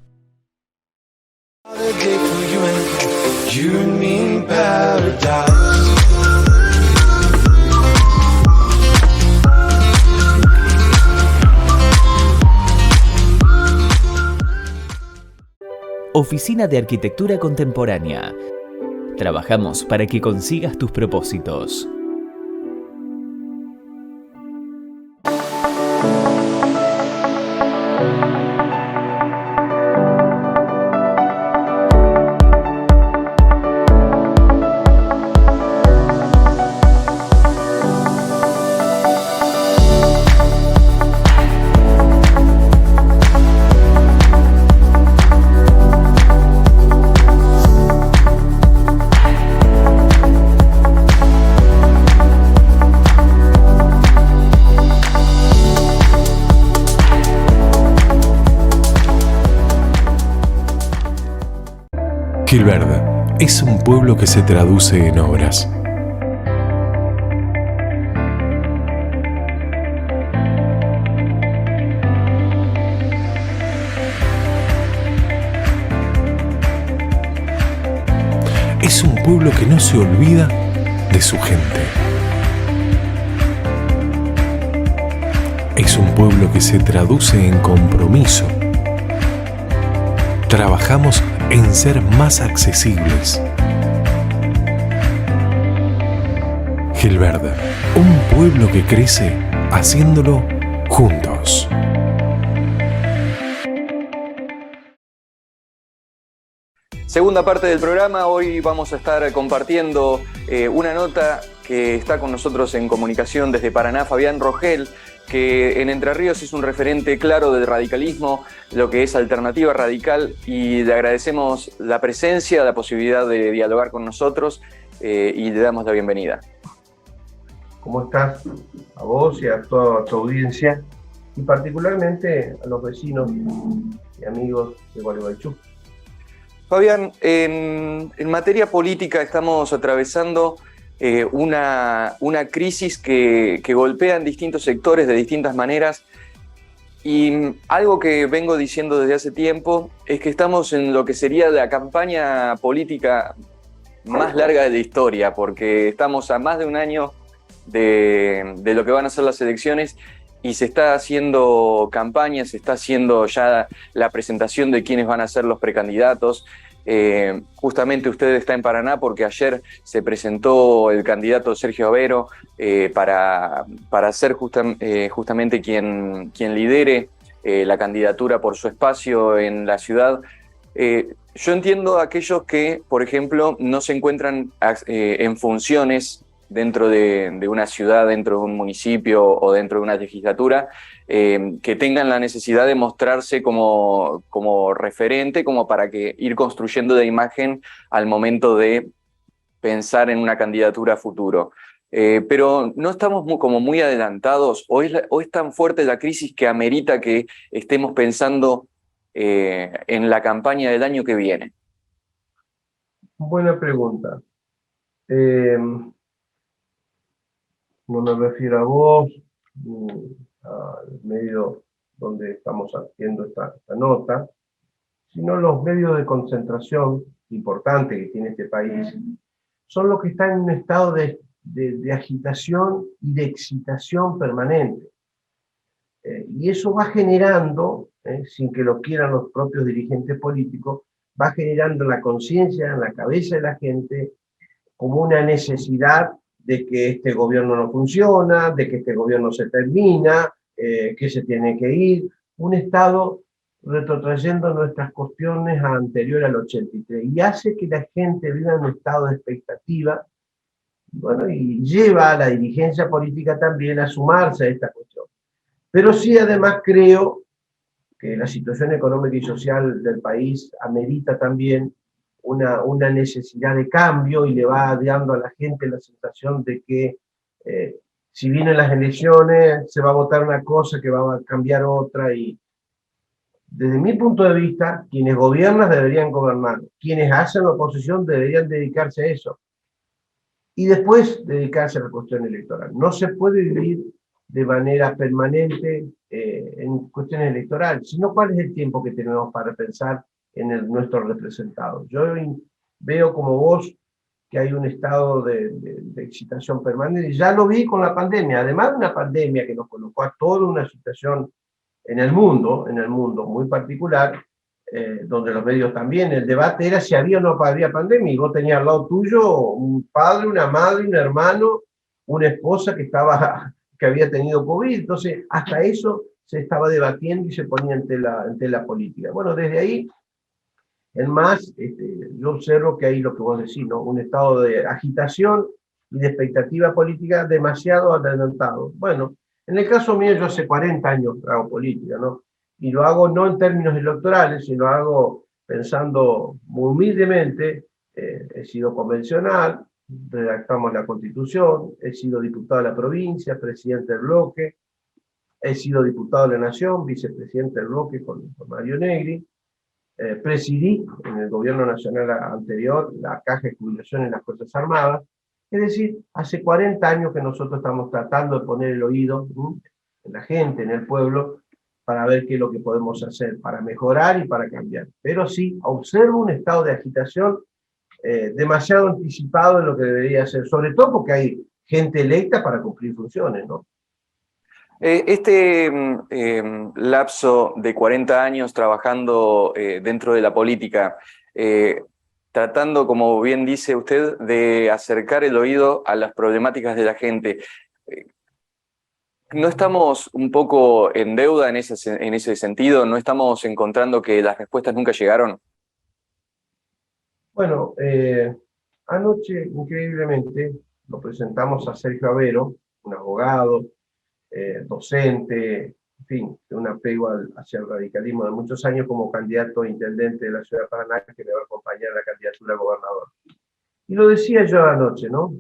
Oficina de Arquitectura Contemporánea. Trabajamos para que consigas tus propósitos. Gilverde es un pueblo que se traduce en obras. Es un pueblo que no se olvida de su gente. Es un pueblo que se traduce en compromiso. Trabajamos en ser más accesibles. Gilverde, un pueblo que crece haciéndolo juntos. Segunda parte del programa, hoy vamos a estar compartiendo una nota que está con nosotros en comunicación desde Paraná, Fabián Rogel, que en Entre Ríos es un referente claro del radicalismo, lo que es Alternativa Radical, y le agradecemos la presencia, la posibilidad de dialogar con nosotros y le damos la bienvenida. ¿Cómo estás? A vos y a toda tu audiencia, y particularmente a los vecinos y amigos de Gualeguaychú. Fabián, en materia política estamos atravesando una crisis que golpea en distintos sectores de distintas maneras, y algo que vengo diciendo desde hace tiempo es que estamos en lo que sería la campaña política más larga de la historia, porque estamos a más de un año de lo que van a ser las elecciones y se está haciendo campaña, se está haciendo ya la presentación de quiénes van a ser los precandidatos. Justamente usted está en Paraná porque ayer se presentó el candidato Sergio Avero para ser justamente quien lidere la candidatura por su espacio en la ciudad. Yo entiendo a aquellos que, por ejemplo, no se encuentran en funciones dentro de una ciudad, dentro de un municipio o dentro de una legislatura, que tengan la necesidad de mostrarse como referente, como para que ir construyendo la imagen al momento de pensar en una candidatura a futuro. Pero no estamos como muy adelantados, o es tan fuerte la crisis que amerita que estemos pensando en la campaña del año que viene. Buena pregunta. No me refiero a vos, al medio donde estamos haciendo esta nota, sino los medios de concentración importantes que tiene este país, son los que están en un estado de agitación y de excitación permanente. Y eso va generando, sin que lo quieran los propios dirigentes políticos, va generando la conciencia en la cabeza de la gente como una necesidad de que este gobierno no funciona, de que este gobierno se termina, que se tiene que ir. Un Estado retrotrayendo nuestras cuestiones anterior al 83 y hace que la gente viva en un estado de expectativa, bueno, y lleva a la dirigencia política también a sumarse a esta cuestión. Pero sí, además, creo que la situación económica y social del país amerita también una necesidad de cambio y le va dando a la gente la sensación de que si vienen las elecciones se va a votar una cosa que va a cambiar otra, y desde mi punto de vista, quienes gobiernan deberían gobernar, quienes hacen la oposición deberían dedicarse a eso y después dedicarse a la cuestión electoral. No se puede vivir de manera permanente en cuestiones electorales, sino cuál es el tiempo que tenemos para pensar en nuestros representados. Yo veo como vos que hay un estado de excitación permanente, ya lo vi con la pandemia, además de una pandemia que nos colocó a toda una situación en el mundo muy particular, donde los medios también, el debate era si había o no había pandemia, y vos tenías al lado tuyo un padre, una madre, un hermano, una esposa que había tenido COVID, entonces hasta eso se estaba debatiendo y se ponía ante la política. Bueno, desde ahí en más, yo observo que hay lo que vos decís, ¿no? Un estado de agitación y de expectativa política demasiado adelantado. Bueno, en el caso mío, yo hace 40 años hago política, ¿no? Y lo hago no en términos electorales, sino hago pensando muy humildemente. He sido convencional, redactamos la Constitución, he sido diputado de la provincia, presidente del bloque, he sido diputado de la Nación, vicepresidente del bloque con Mario Negri, presidí en el gobierno nacional anterior la Caja de Jubilación en las Fuerzas Armadas. Es decir, hace 40 años que nosotros estamos tratando de poner el oído en la gente, en el pueblo, para ver qué es lo que podemos hacer, para mejorar y para cambiar. Pero sí, observo un estado de agitación demasiado anticipado en lo que debería ser, sobre todo porque hay gente electa para cumplir funciones, ¿no? Este lapso de 40 años trabajando dentro de la política, tratando, como bien dice usted, de acercar el oído a las problemáticas de la gente, ¿no estamos un poco en deuda en ese sentido? ¿No estamos encontrando que las respuestas nunca llegaron? Bueno, anoche, increíblemente, lo presentamos a Sergio Avero, un abogado, docente, en fin, de un apego hacia el radicalismo de muchos años como candidato a intendente de la ciudad de Paraná, que le va a acompañar a la candidatura a gobernador. Y lo decía yo anoche, ¿no?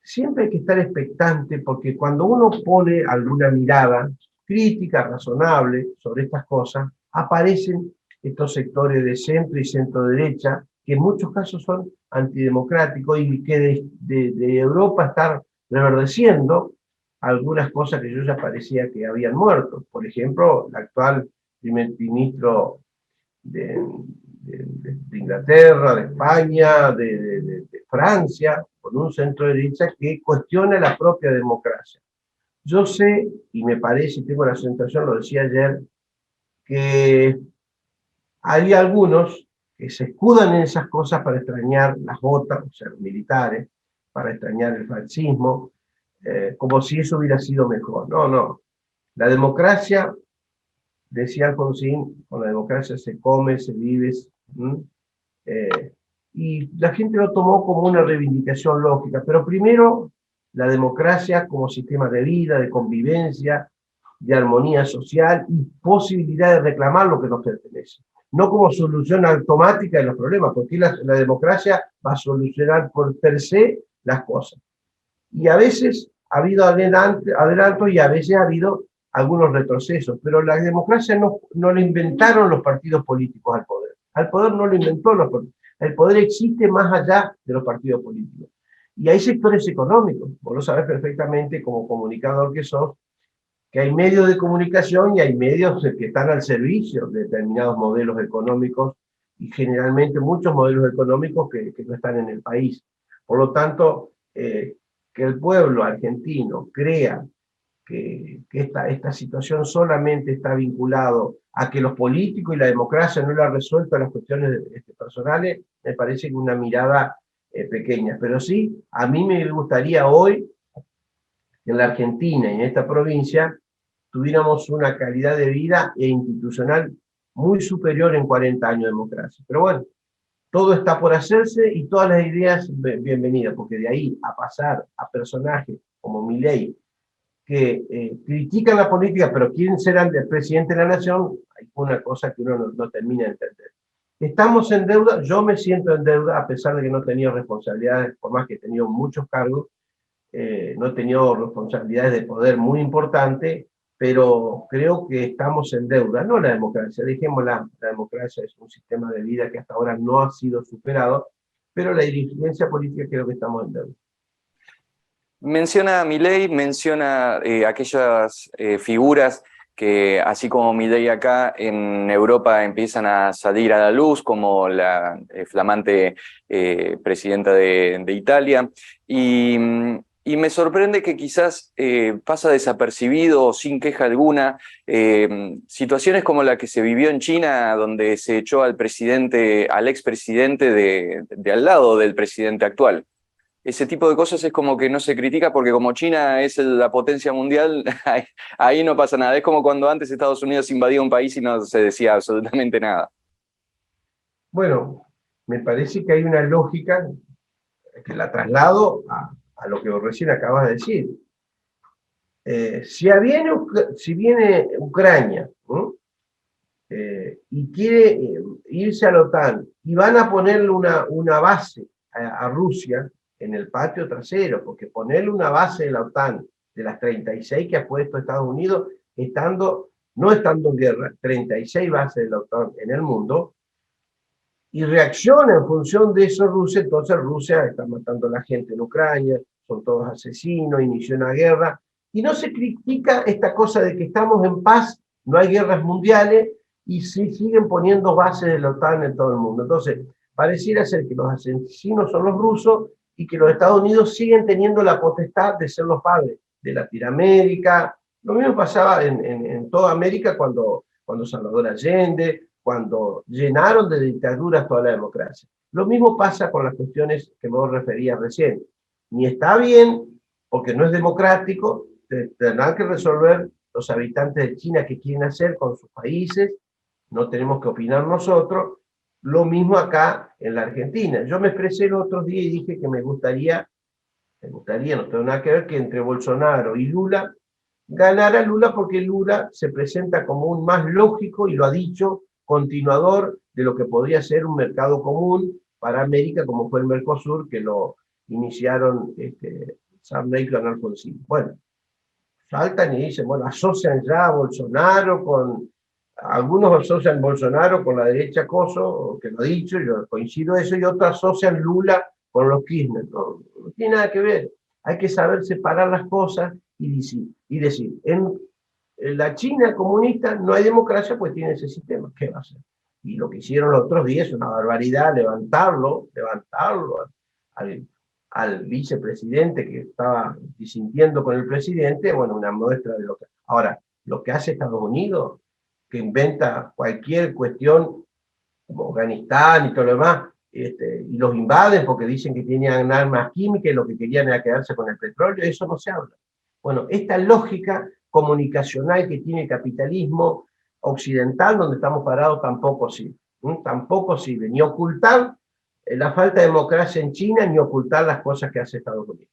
Siempre hay que estar expectante, porque cuando uno pone alguna mirada crítica, razonable sobre estas cosas, aparecen estos sectores de centro y centro-derecha, que en muchos casos son antidemocráticos y que de Europa están reverdeciendo algunas cosas que yo ya parecía que habían muerto. Por ejemplo, el actual primer ministro de Inglaterra, de España, de Francia, con un centro derecha que cuestiona la propia democracia. Yo sé, y me parece, y tengo la sensación, lo decía ayer, que hay algunos que se escudan en esas cosas para extrañar las botas, o sea, los militares, para extrañar el fascismo, como si eso hubiera sido mejor. No, no. La democracia, decía Alfonsín, con la democracia se come, se vive, y la gente lo tomó como una reivindicación lógica, pero primero la democracia como sistema de vida, de convivencia, de armonía social y posibilidad de reclamar lo que nos pertenece. No como solución automática de los problemas, porque la democracia va a solucionar por per se las cosas. Y a veces ha habido adelanto y a veces ha habido algunos retrocesos, pero la democracia no lo inventaron los partidos políticos al poder. Al poder no lo inventó los políticos. El poder existe más allá de los partidos políticos. Y hay sectores económicos, vos lo sabés perfectamente como comunicador que sos, que hay medios de comunicación y hay medios que están al servicio de determinados modelos económicos, y generalmente muchos modelos económicos que no están en el país. Por lo tanto, que el pueblo argentino crea esta situación solamente está vinculado a que los políticos y la democracia no le han resuelto las cuestiones personales, me parece que una mirada pequeña. Pero sí, a mí me gustaría hoy, en la Argentina y en esta provincia, tuviéramos una calidad de vida e institucional muy superior en 40 años de democracia. Pero bueno, todo está por hacerse y todas las ideas bienvenidas, porque de ahí a pasar a personajes como Milei, que critican la política, pero quieren ser el presidente de la nación, hay una cosa que uno no termina de entender. Estamos en deuda, yo me siento en deuda, a pesar de que no he tenido responsabilidades, por más que he tenido muchos cargos, no he tenido responsabilidades de poder muy importantes, pero creo que estamos en deuda, no la democracia, dejémosla, la democracia es un sistema de vida que hasta ahora no ha sido superado, pero la dirigencia política creo que estamos en deuda. Menciona Milei, menciona aquellas figuras que, así como Milei acá, en Europa empiezan a salir a la luz, como la flamante presidenta de Italia, y me sorprende que quizás pasa desapercibido o sin queja alguna situaciones como la que se vivió en China, donde se echó al expresidente de al lado del presidente actual. Ese tipo de cosas es como que no se critica porque como China es la potencia mundial, ahí no pasa nada. Es como cuando antes Estados Unidos invadía un país y no se decía absolutamente nada. Bueno, me parece que hay una lógica que la traslado a lo que recién acabas de decir. Si viene Ucrania y quiere irse a la OTAN y van a ponerle una base a Rusia en el patio trasero, porque ponerle una base de la OTAN de las 36 que ha puesto Estados Unidos, no estando en guerra, 36 bases de la OTAN en el mundo, y reacciona en función de eso Rusia, entonces Rusia está matando a la gente en Ucrania, son todos asesinos, inició una guerra, y no se critica esta cosa de que estamos en paz, no hay guerras mundiales, y sí siguen poniendo bases de la OTAN en todo el mundo. Entonces, pareciera ser que los asesinos son los rusos, y que los Estados Unidos siguen teniendo la potestad de ser los padres de Latinoamérica. Lo mismo pasaba en toda América cuando Salvador Allende, cuando llenaron de dictaduras toda la democracia. Lo mismo pasa con las cuestiones que vos referías recién. Ni está bien, porque no es democrático, tendrán que resolver los habitantes de China qué quieren hacer con sus países, no tenemos que opinar nosotros. Lo mismo acá en la Argentina. Yo me expresé el otro día y dije que me gustaría, no tengo nada que ver, que entre Bolsonaro y Lula, ganara Lula porque Lula se presenta como un más lógico, y lo ha dicho, continuador de lo que podría ser un mercado común para América, como fue el Mercosur, que lo iniciaron Sarney con Alfonsín. Bueno, saltan y dicen, bueno, asocian ya a Bolsonaro con... Algunos asocian Bolsonaro con la derecha Coso, que lo ha dicho, yo coincido eso, y otros asocian Lula con los Kirchner. No tiene nada que ver. Hay que saber separar las cosas y decir, en la China comunista no hay democracia, pues tiene ese sistema. ¿Qué va a hacer? Y lo que hicieron los otros días es una barbaridad, levantarlo al vicepresidente que estaba disintiendo con el presidente, bueno, una muestra de lo que... Ahora, lo que hace Estados Unidos, que inventa cualquier cuestión, como Afganistán y todo lo demás, y los invaden porque dicen que tenían armas químicas y lo que querían era quedarse con el petróleo, eso no se habla. Bueno, esta lógica comunicacional que tiene el capitalismo occidental, donde estamos parados, tampoco sirve. Tampoco sirve ni ocultar la falta de democracia en China, ni ocultar las cosas que hace Estados Unidos.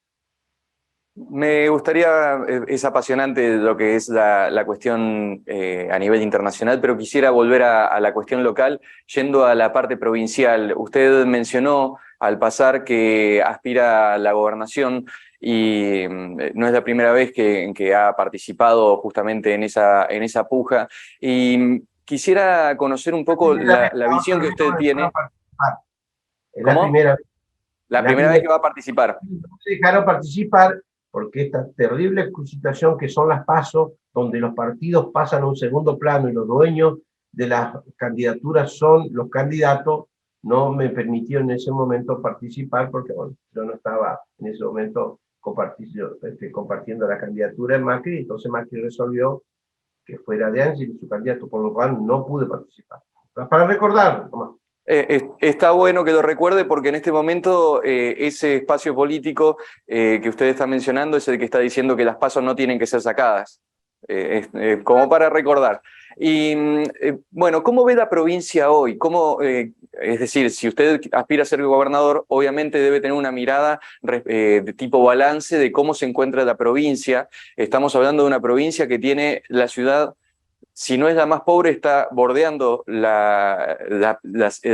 Me gustaría, es apasionante lo que es la cuestión a nivel internacional, pero quisiera volver a la cuestión local, yendo a la parte provincial. Usted mencionó al pasar que aspira a la gobernación y no es la primera vez que ha participado justamente en esa puja. Y quisiera conocer un poco la visión que usted tiene. ¿Cómo? La primera vez que va a participar. No se dejaron participar porque esta terrible situación que son las PASO, donde los partidos pasan a un segundo plano y los dueños de las candidaturas son los candidatos, no me permitió en ese momento participar porque bueno, yo no estaba en ese momento compartiendo la candidatura en Macri, entonces Macri resolvió que fuera de Angeli su candidato, por lo cual no pude participar. Para recordar, nomás. Está bueno que lo recuerde porque en este momento ese espacio político que usted está mencionando es el que está diciendo que las PASO no tienen que ser sacadas, como para recordar. Y bueno, ¿cómo ve la provincia hoy? Es decir, si usted aspira a ser gobernador, obviamente debe tener una mirada de tipo balance de cómo se encuentra la provincia. Estamos hablando de una provincia que tiene la ciudad, si no es la más pobre, está bordeando el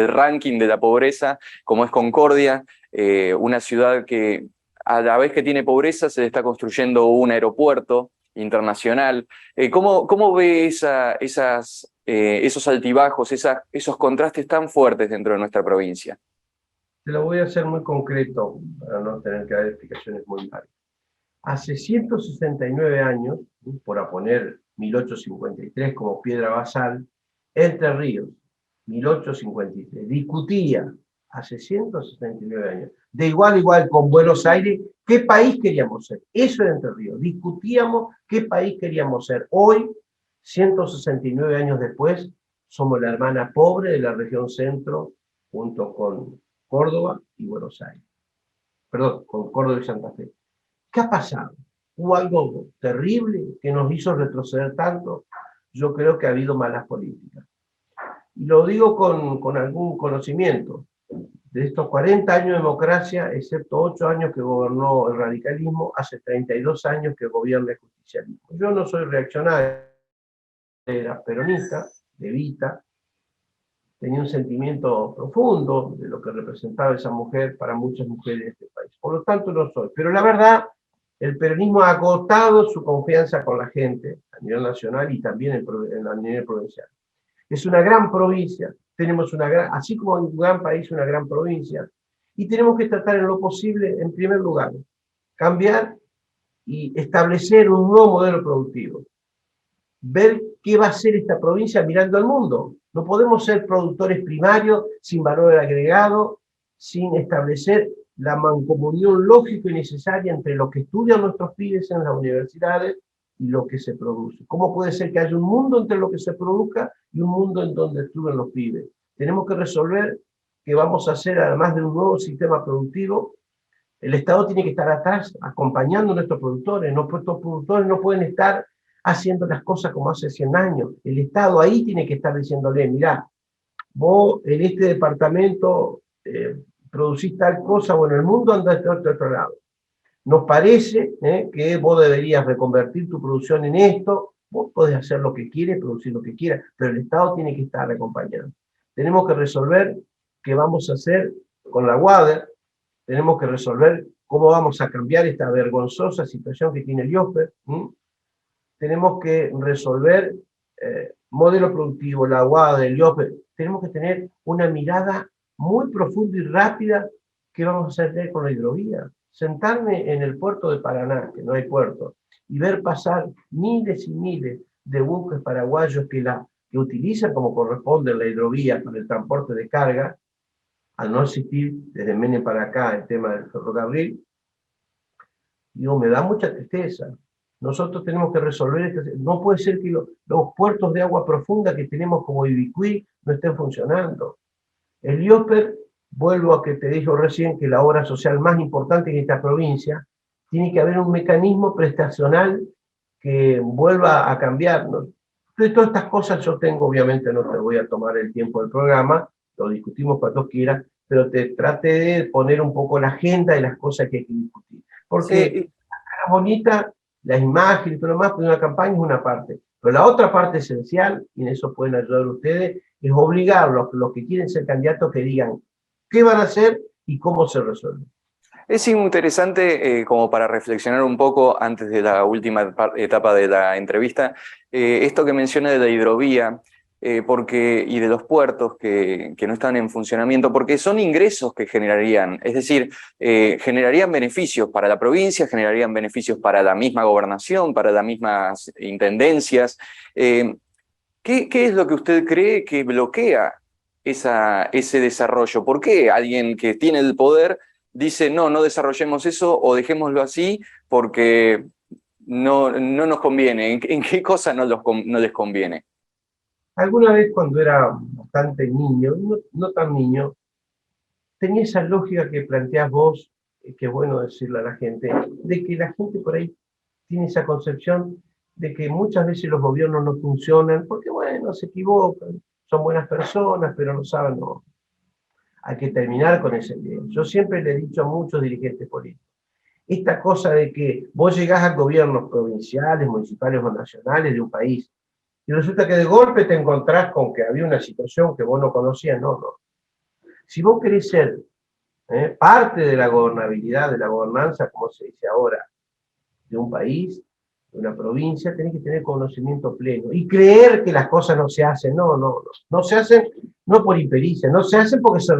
ranking de la pobreza, como es Concordia, una ciudad que a la vez que tiene pobreza se le está construyendo un aeropuerto internacional. ¿Cómo ve esos altibajos, esos contrastes tan fuertes dentro de nuestra provincia? Te lo voy a hacer muy concreto, para no tener que dar explicaciones muy largas. Hace 169 años, por poner 1853 como piedra basal, Entre Ríos, 1853, discutía, hace 169 años, de igual a igual con Buenos Aires, qué país queríamos ser. Eso era Entre Ríos, discutíamos qué país queríamos ser. Hoy, 169 años después, somos la hermana pobre de la región centro, junto con Córdoba y Buenos Aires. Perdón, con Córdoba y Santa Fe. ¿Qué ha pasado? ¿Hubo algo terrible que nos hizo retroceder tanto? Yo creo que ha habido malas políticas. Y lo digo con algún conocimiento. De estos 40 años de democracia, excepto 8 años que gobernó el radicalismo, hace 32 años que gobierna el justicialismo. Yo no soy reaccionario, era peronista, de Evita, tenía un sentimiento profundo de lo que representaba esa mujer para muchas mujeres de este país. Por lo tanto, no soy. Pero la verdad, el peronismo ha agotado su confianza con la gente a nivel nacional y también a nivel provincial. Es una gran provincia, así como un gran país, una gran provincia, y tenemos que tratar en lo posible, en primer lugar, cambiar y establecer un nuevo modelo productivo. Ver qué va a hacer esta provincia mirando al mundo. No podemos ser productores primarios sin valor agregado, sin establecer la mancomunión lógica y necesaria entre lo que estudian nuestros pibes en las universidades y lo que se produce. ¿Cómo puede ser que haya un mundo entre lo que se produzca y un mundo en donde estudian los pibes? Tenemos que resolver qué vamos a hacer, además de un nuevo sistema productivo. El Estado tiene que estar atrás, acompañando a nuestros productores. Nuestros productores no pueden estar haciendo las cosas como hace 100 años. El Estado ahí tiene que estar diciéndole, mirá, vos en este departamento producís tal cosa, bueno, el mundo anda de otro lado. Nos parece que vos deberías reconvertir tu producción en esto, vos podés hacer lo que quieras, producir lo que quieras, pero el Estado tiene que estar acompañando. Tenemos que resolver qué vamos a hacer con la Water, tenemos que resolver cómo vamos a cambiar esta vergonzosa situación que tiene el IOSPER, tenemos que resolver modelo productivo, la Water, el IOSPER, tenemos que tener una mirada muy profunda y rápida que vamos a hacer con la hidrovía. Sentarme en el puerto de Paraná, que no hay puerto, y ver pasar miles y miles de buques paraguayos que utilizan como corresponde la hidrovía para el transporte de carga, al no existir desde Menem para acá el tema del ferrocarril, digo, me da mucha tristeza. Nosotros tenemos que resolver, no puede ser que los puertos de agua profunda que tenemos como Ibicuí no estén funcionando. El IOSPER, vuelvo a que te dijo recién que la obra social más importante en esta provincia, tiene que haber un mecanismo prestacional que vuelva a cambiarnos. De todas estas cosas yo tengo, obviamente no te voy a tomar el tiempo del programa, lo discutimos cuando quieras, pero te trate de poner un poco la agenda de las cosas que hay que discutir. Porque la cara bonita, las imágenes y todo lo demás, pues una campaña es una parte. Pero la otra parte esencial, y en eso pueden ayudar ustedes, es obligar a los que quieren ser candidatos que digan qué van a hacer y cómo se resuelve. Es interesante, como para reflexionar un poco antes de la última etapa de la entrevista, esto que menciona de la hidrovía y de los puertos que no están en funcionamiento, porque son ingresos que generarían, es decir, generarían beneficios para la provincia, generarían beneficios para la misma gobernación, para las mismas intendencias. ¿Qué es lo que usted cree que bloquea ese desarrollo? ¿Por qué alguien que tiene el poder dice, no desarrollemos eso o dejémoslo así porque no nos conviene? ¿En qué cosa no les conviene? Alguna vez cuando era bastante niño, no tan niño, tenía esa lógica que planteás vos, que es bueno decirle a la gente, de que la gente por ahí tiene esa concepción de que muchas veces los gobiernos no funcionan, porque bueno, se equivocan, son buenas personas, pero no saben, no. Hay que terminar con ese idea. Yo siempre le he dicho a muchos dirigentes políticos, esta cosa de que vos llegás a gobiernos provinciales, municipales o nacionales de un país, y resulta que de golpe te encontrás con que había una situación que vos no conocías, no. Si vos querés ser parte de la gobernabilidad, de la gobernanza, como se dice ahora, de un país, de una provincia, tenés que tener conocimiento pleno y creer que las cosas no se hacen, no se hacen no por impericia, no se hacen porque se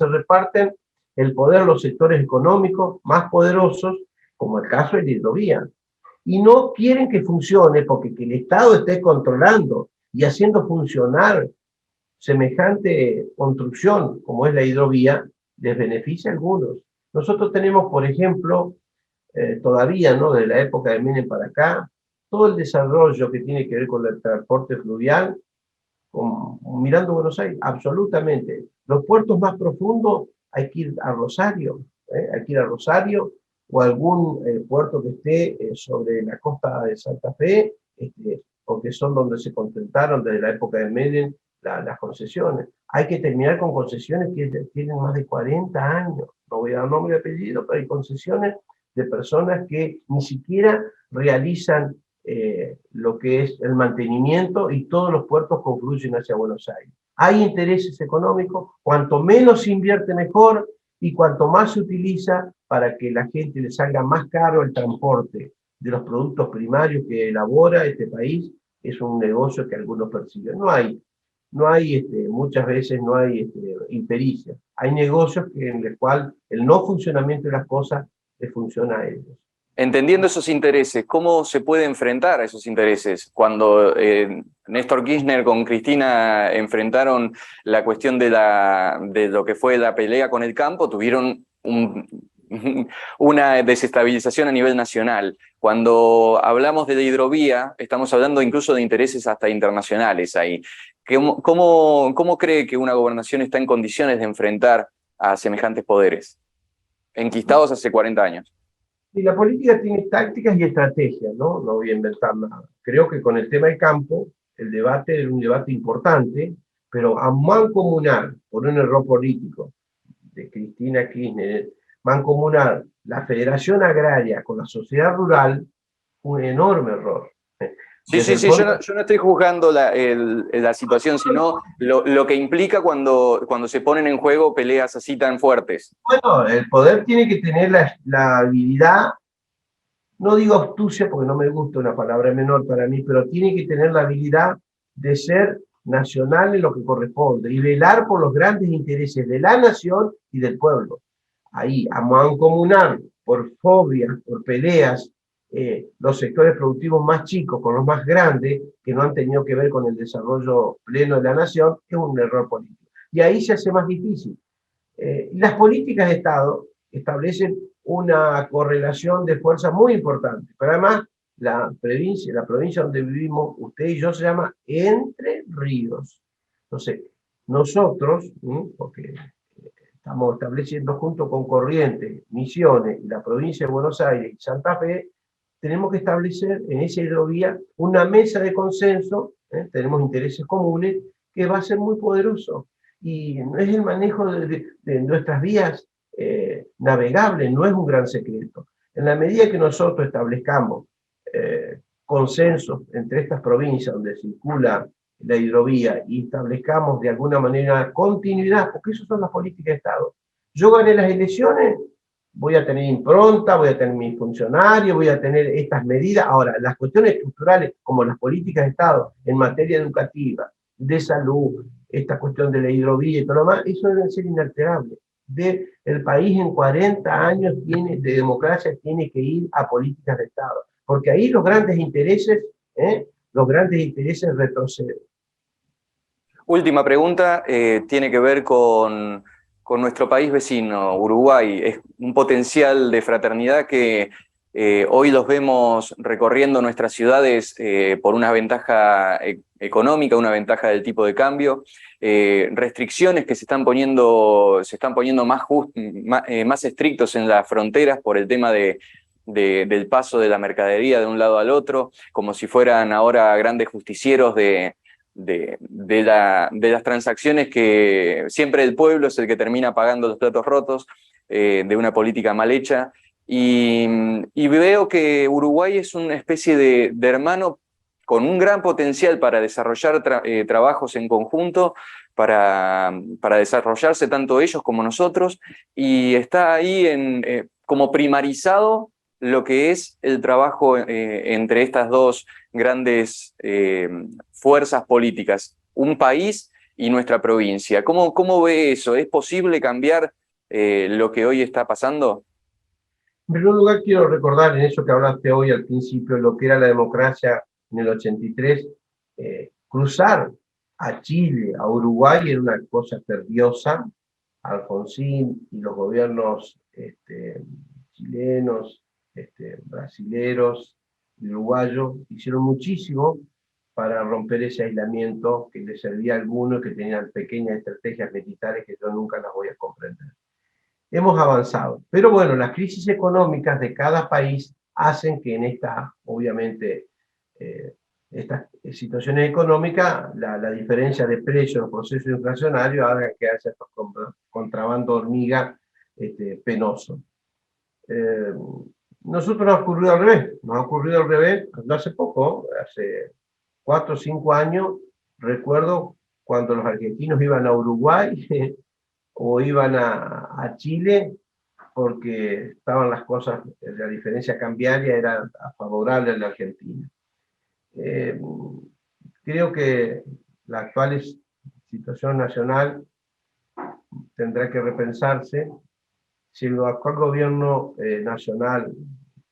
reparten el poder los sectores económicos más poderosos, como el caso de la hidrovía, y no quieren que funcione porque que el Estado esté controlando y haciendo funcionar semejante construcción como es la hidrovía, les beneficia a algunos. Nosotros tenemos, por ejemplo, todavía, ¿no?, de la época de Menem para acá, todo el desarrollo que tiene que ver con el transporte fluvial, mirando Buenos Aires, absolutamente. Los puertos más profundos hay que ir a Rosario, hay que ir a Rosario, o algún puerto que esté sobre la costa de Santa Fe, porque son donde se concentraron desde la época de Menem las concesiones. Hay que terminar con concesiones que tienen más de 40 años. No voy a dar nombre y apellido, pero hay concesiones de personas que ni siquiera realizan lo que es el mantenimiento y todos los puertos confluyen hacia Buenos Aires. Hay intereses económicos, cuanto menos se invierte mejor y cuanto más se utiliza para que la gente le salga más caro el transporte de los productos primarios que elabora este país, es un negocio que algunos persiguen. Muchas veces no hay impericia. Hay negocios en el cual el no funcionamiento de las cosas les funciona a ellos. Entendiendo esos intereses, ¿cómo se puede enfrentar a esos intereses? Cuando Néstor Kirchner con Cristina enfrentaron la cuestión de lo que fue la pelea con el campo, tuvieron una desestabilización a nivel nacional. Cuando hablamos de la hidrovía, estamos hablando incluso de intereses hasta internacionales ahí. ¿Cómo cree que una gobernación está en condiciones de enfrentar a semejantes poderes, enquistados hace 40 años? Y la política tiene tácticas y estrategias, ¿no? No voy a inventar nada. Creo que con el tema del campo, el debate era un debate importante, pero a mancomunar, por un error político de Cristina Kirchner, mancomunar la Federación Agraria con la sociedad rural, un enorme error. Sí, yo no estoy juzgando la situación, sino lo que implica cuando se ponen en juego peleas así tan fuertes. Bueno, el poder tiene que tener la habilidad, no digo astucia porque no me gusta una palabra menor para mí, pero tiene que tener la habilidad de ser nacional en lo que corresponde y velar por los grandes intereses de la nación y del pueblo. Ahí, a mancomunar por fobias, por peleas, los sectores productivos más chicos con los más grandes, que no han tenido que ver con el desarrollo pleno de la nación, es un error político. Y ahí se hace más difícil. Las políticas de Estado establecen una correlación de fuerza muy importante, pero además la provincia donde vivimos, usted y yo, se llama Entre Ríos. Entonces, nosotros, porque estamos estableciendo junto con Corrientes, Misiones y la provincia de Buenos Aires y Santa Fe, tenemos que establecer en esa hidrovía una mesa de consenso, tenemos intereses comunes, que va a ser muy poderoso. Y no es el manejo de nuestras vías navegables, no es un gran secreto. En la medida que nosotros establezcamos consensos entre estas provincias donde circula la hidrovía y establezcamos de alguna manera continuidad, porque eso son las políticas de Estado. Yo gané las elecciones, voy a tener impronta, voy a tener mis funcionarios, voy a tener estas medidas. Ahora, las cuestiones estructurales, como las políticas de Estado en materia educativa, de salud, esta cuestión de la hidrovía y todo lo demás, eso debe ser inalterable. El país en 40 años de democracia tiene que ir a políticas de Estado, porque ahí los grandes intereses retroceden. Última pregunta, tiene que ver con nuestro país vecino, Uruguay. Es un potencial de fraternidad que hoy los vemos recorriendo nuestras ciudades por una ventaja económica, una ventaja del tipo de cambio, restricciones que se están poniendo más estrictos en las fronteras por el tema del paso de la mercadería de un lado al otro, como si fueran ahora grandes justicieros de las transacciones, que siempre el pueblo es el que termina pagando los platos rotos de una política mal hecha. Y veo que Uruguay es una especie de hermano con un gran potencial para desarrollar trabajos en conjunto, para desarrollarse tanto ellos como nosotros, y está ahí como primarizado lo que es el trabajo entre estas dos grandes fuerzas políticas, un país y nuestra provincia. ¿Cómo ve eso? ¿Es posible cambiar lo que hoy está pasando? En primer lugar, quiero recordar en eso que hablaste hoy al principio, lo que era la democracia en el 83, cruzar a Chile, a Uruguay, era una cosa tediosa. Alfonsín y los gobiernos chilenos, brasileros y uruguayos hicieron muchísimo para romper ese aislamiento que les servía a algunos, que tenían pequeñas estrategias militares que yo nunca las voy a comprender. Hemos avanzado, pero bueno, las crisis económicas de cada país hacen que en estas situaciones económicas la diferencia de precios, los procesos inflacionarios hagan que haya estos contrabando hormiga penoso. Nosotros nos ha ocurrido al revés, no hace poco, hace 4 o 5 años, recuerdo cuando los argentinos iban a Uruguay o iban a Chile, porque estaban las cosas, la diferencia cambiaria era favorable a la Argentina. Creo que la actual situación nacional tendrá que repensarse. Si el actual gobierno nacional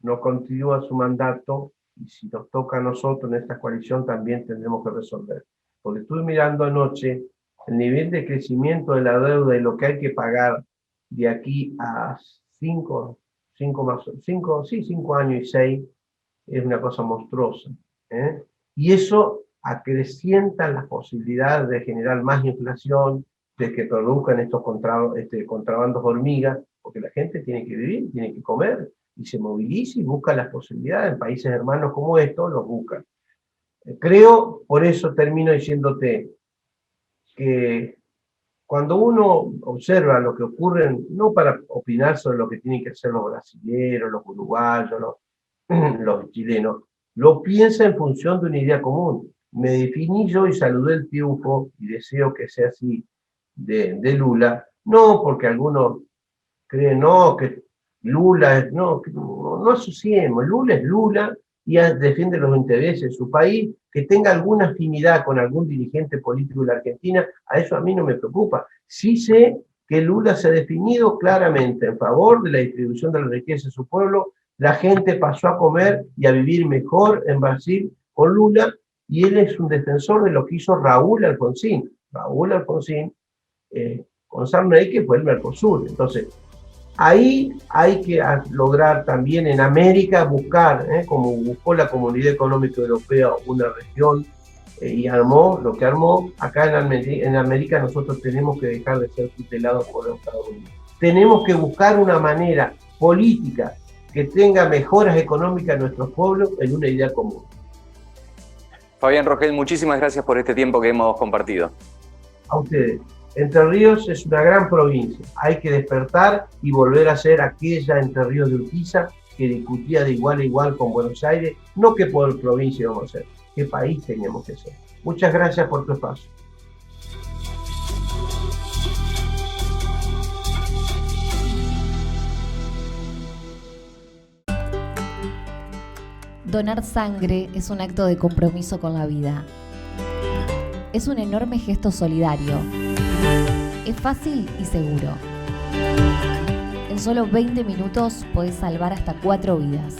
no continúa su mandato, y si nos toca a nosotros en esta coalición, también tendremos que resolver. Porque estuve mirando anoche el nivel de crecimiento de la deuda y lo que hay que pagar de aquí a 5 años y 6, es una cosa monstruosa. Y eso acrecienta las posibilidades de generar más inflación, de que produzcan estos contrabandos hormigas, porque la gente tiene que vivir, tiene que comer, y se moviliza y busca las posibilidades. En países hermanos como estos los buscan. Creo, por eso termino diciéndote, que cuando uno observa lo que ocurre, no para opinar sobre lo que tienen que hacer los brasileños, los uruguayos, los chilenos, lo piensa en función de una idea común. Me definí yo y saludé el triunfo, y deseo que sea así, de Lula, no porque algunos creen, no, que Lula es, no asociemos, Lula es Lula y defiende los intereses de su país. Que tenga alguna afinidad con algún dirigente político de la Argentina, a eso a mí no me preocupa. Sí sé que Lula se ha definido claramente en favor de la distribución de la riqueza de su pueblo. La gente pasó a comer y a vivir mejor en Brasil con Lula, y él es un defensor de lo que hizo Raúl Alfonsín. Raúl Alfonsín con Sarney, que fue el Mercosur. Entonces, ahí hay que lograr también en América buscar, como buscó la Comunidad Económica Europea, una región y armó lo que armó. Acá en América nosotros tenemos que dejar de ser tutelados por los Estados Unidos. Tenemos que buscar una manera política que tenga mejoras económicas en nuestros pueblos en una idea común. Fabián Rogel, muchísimas gracias por este tiempo que hemos compartido. A ustedes. Entre Ríos es una gran provincia. Hay que despertar y volver a ser aquella Entre Ríos de Urquiza que discutía de igual a igual con Buenos Aires, no qué provincia íbamos a ser, qué país teníamos que ser. Muchas gracias por tu espacio. Donar sangre es un acto de compromiso con la vida. Es un enorme gesto solidario. Es fácil y seguro. En solo 20 minutos podés salvar hasta 4 vidas.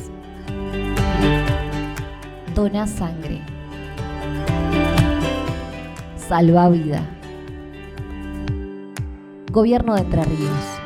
Dona sangre. Salva vida. Gobierno de Entre Ríos.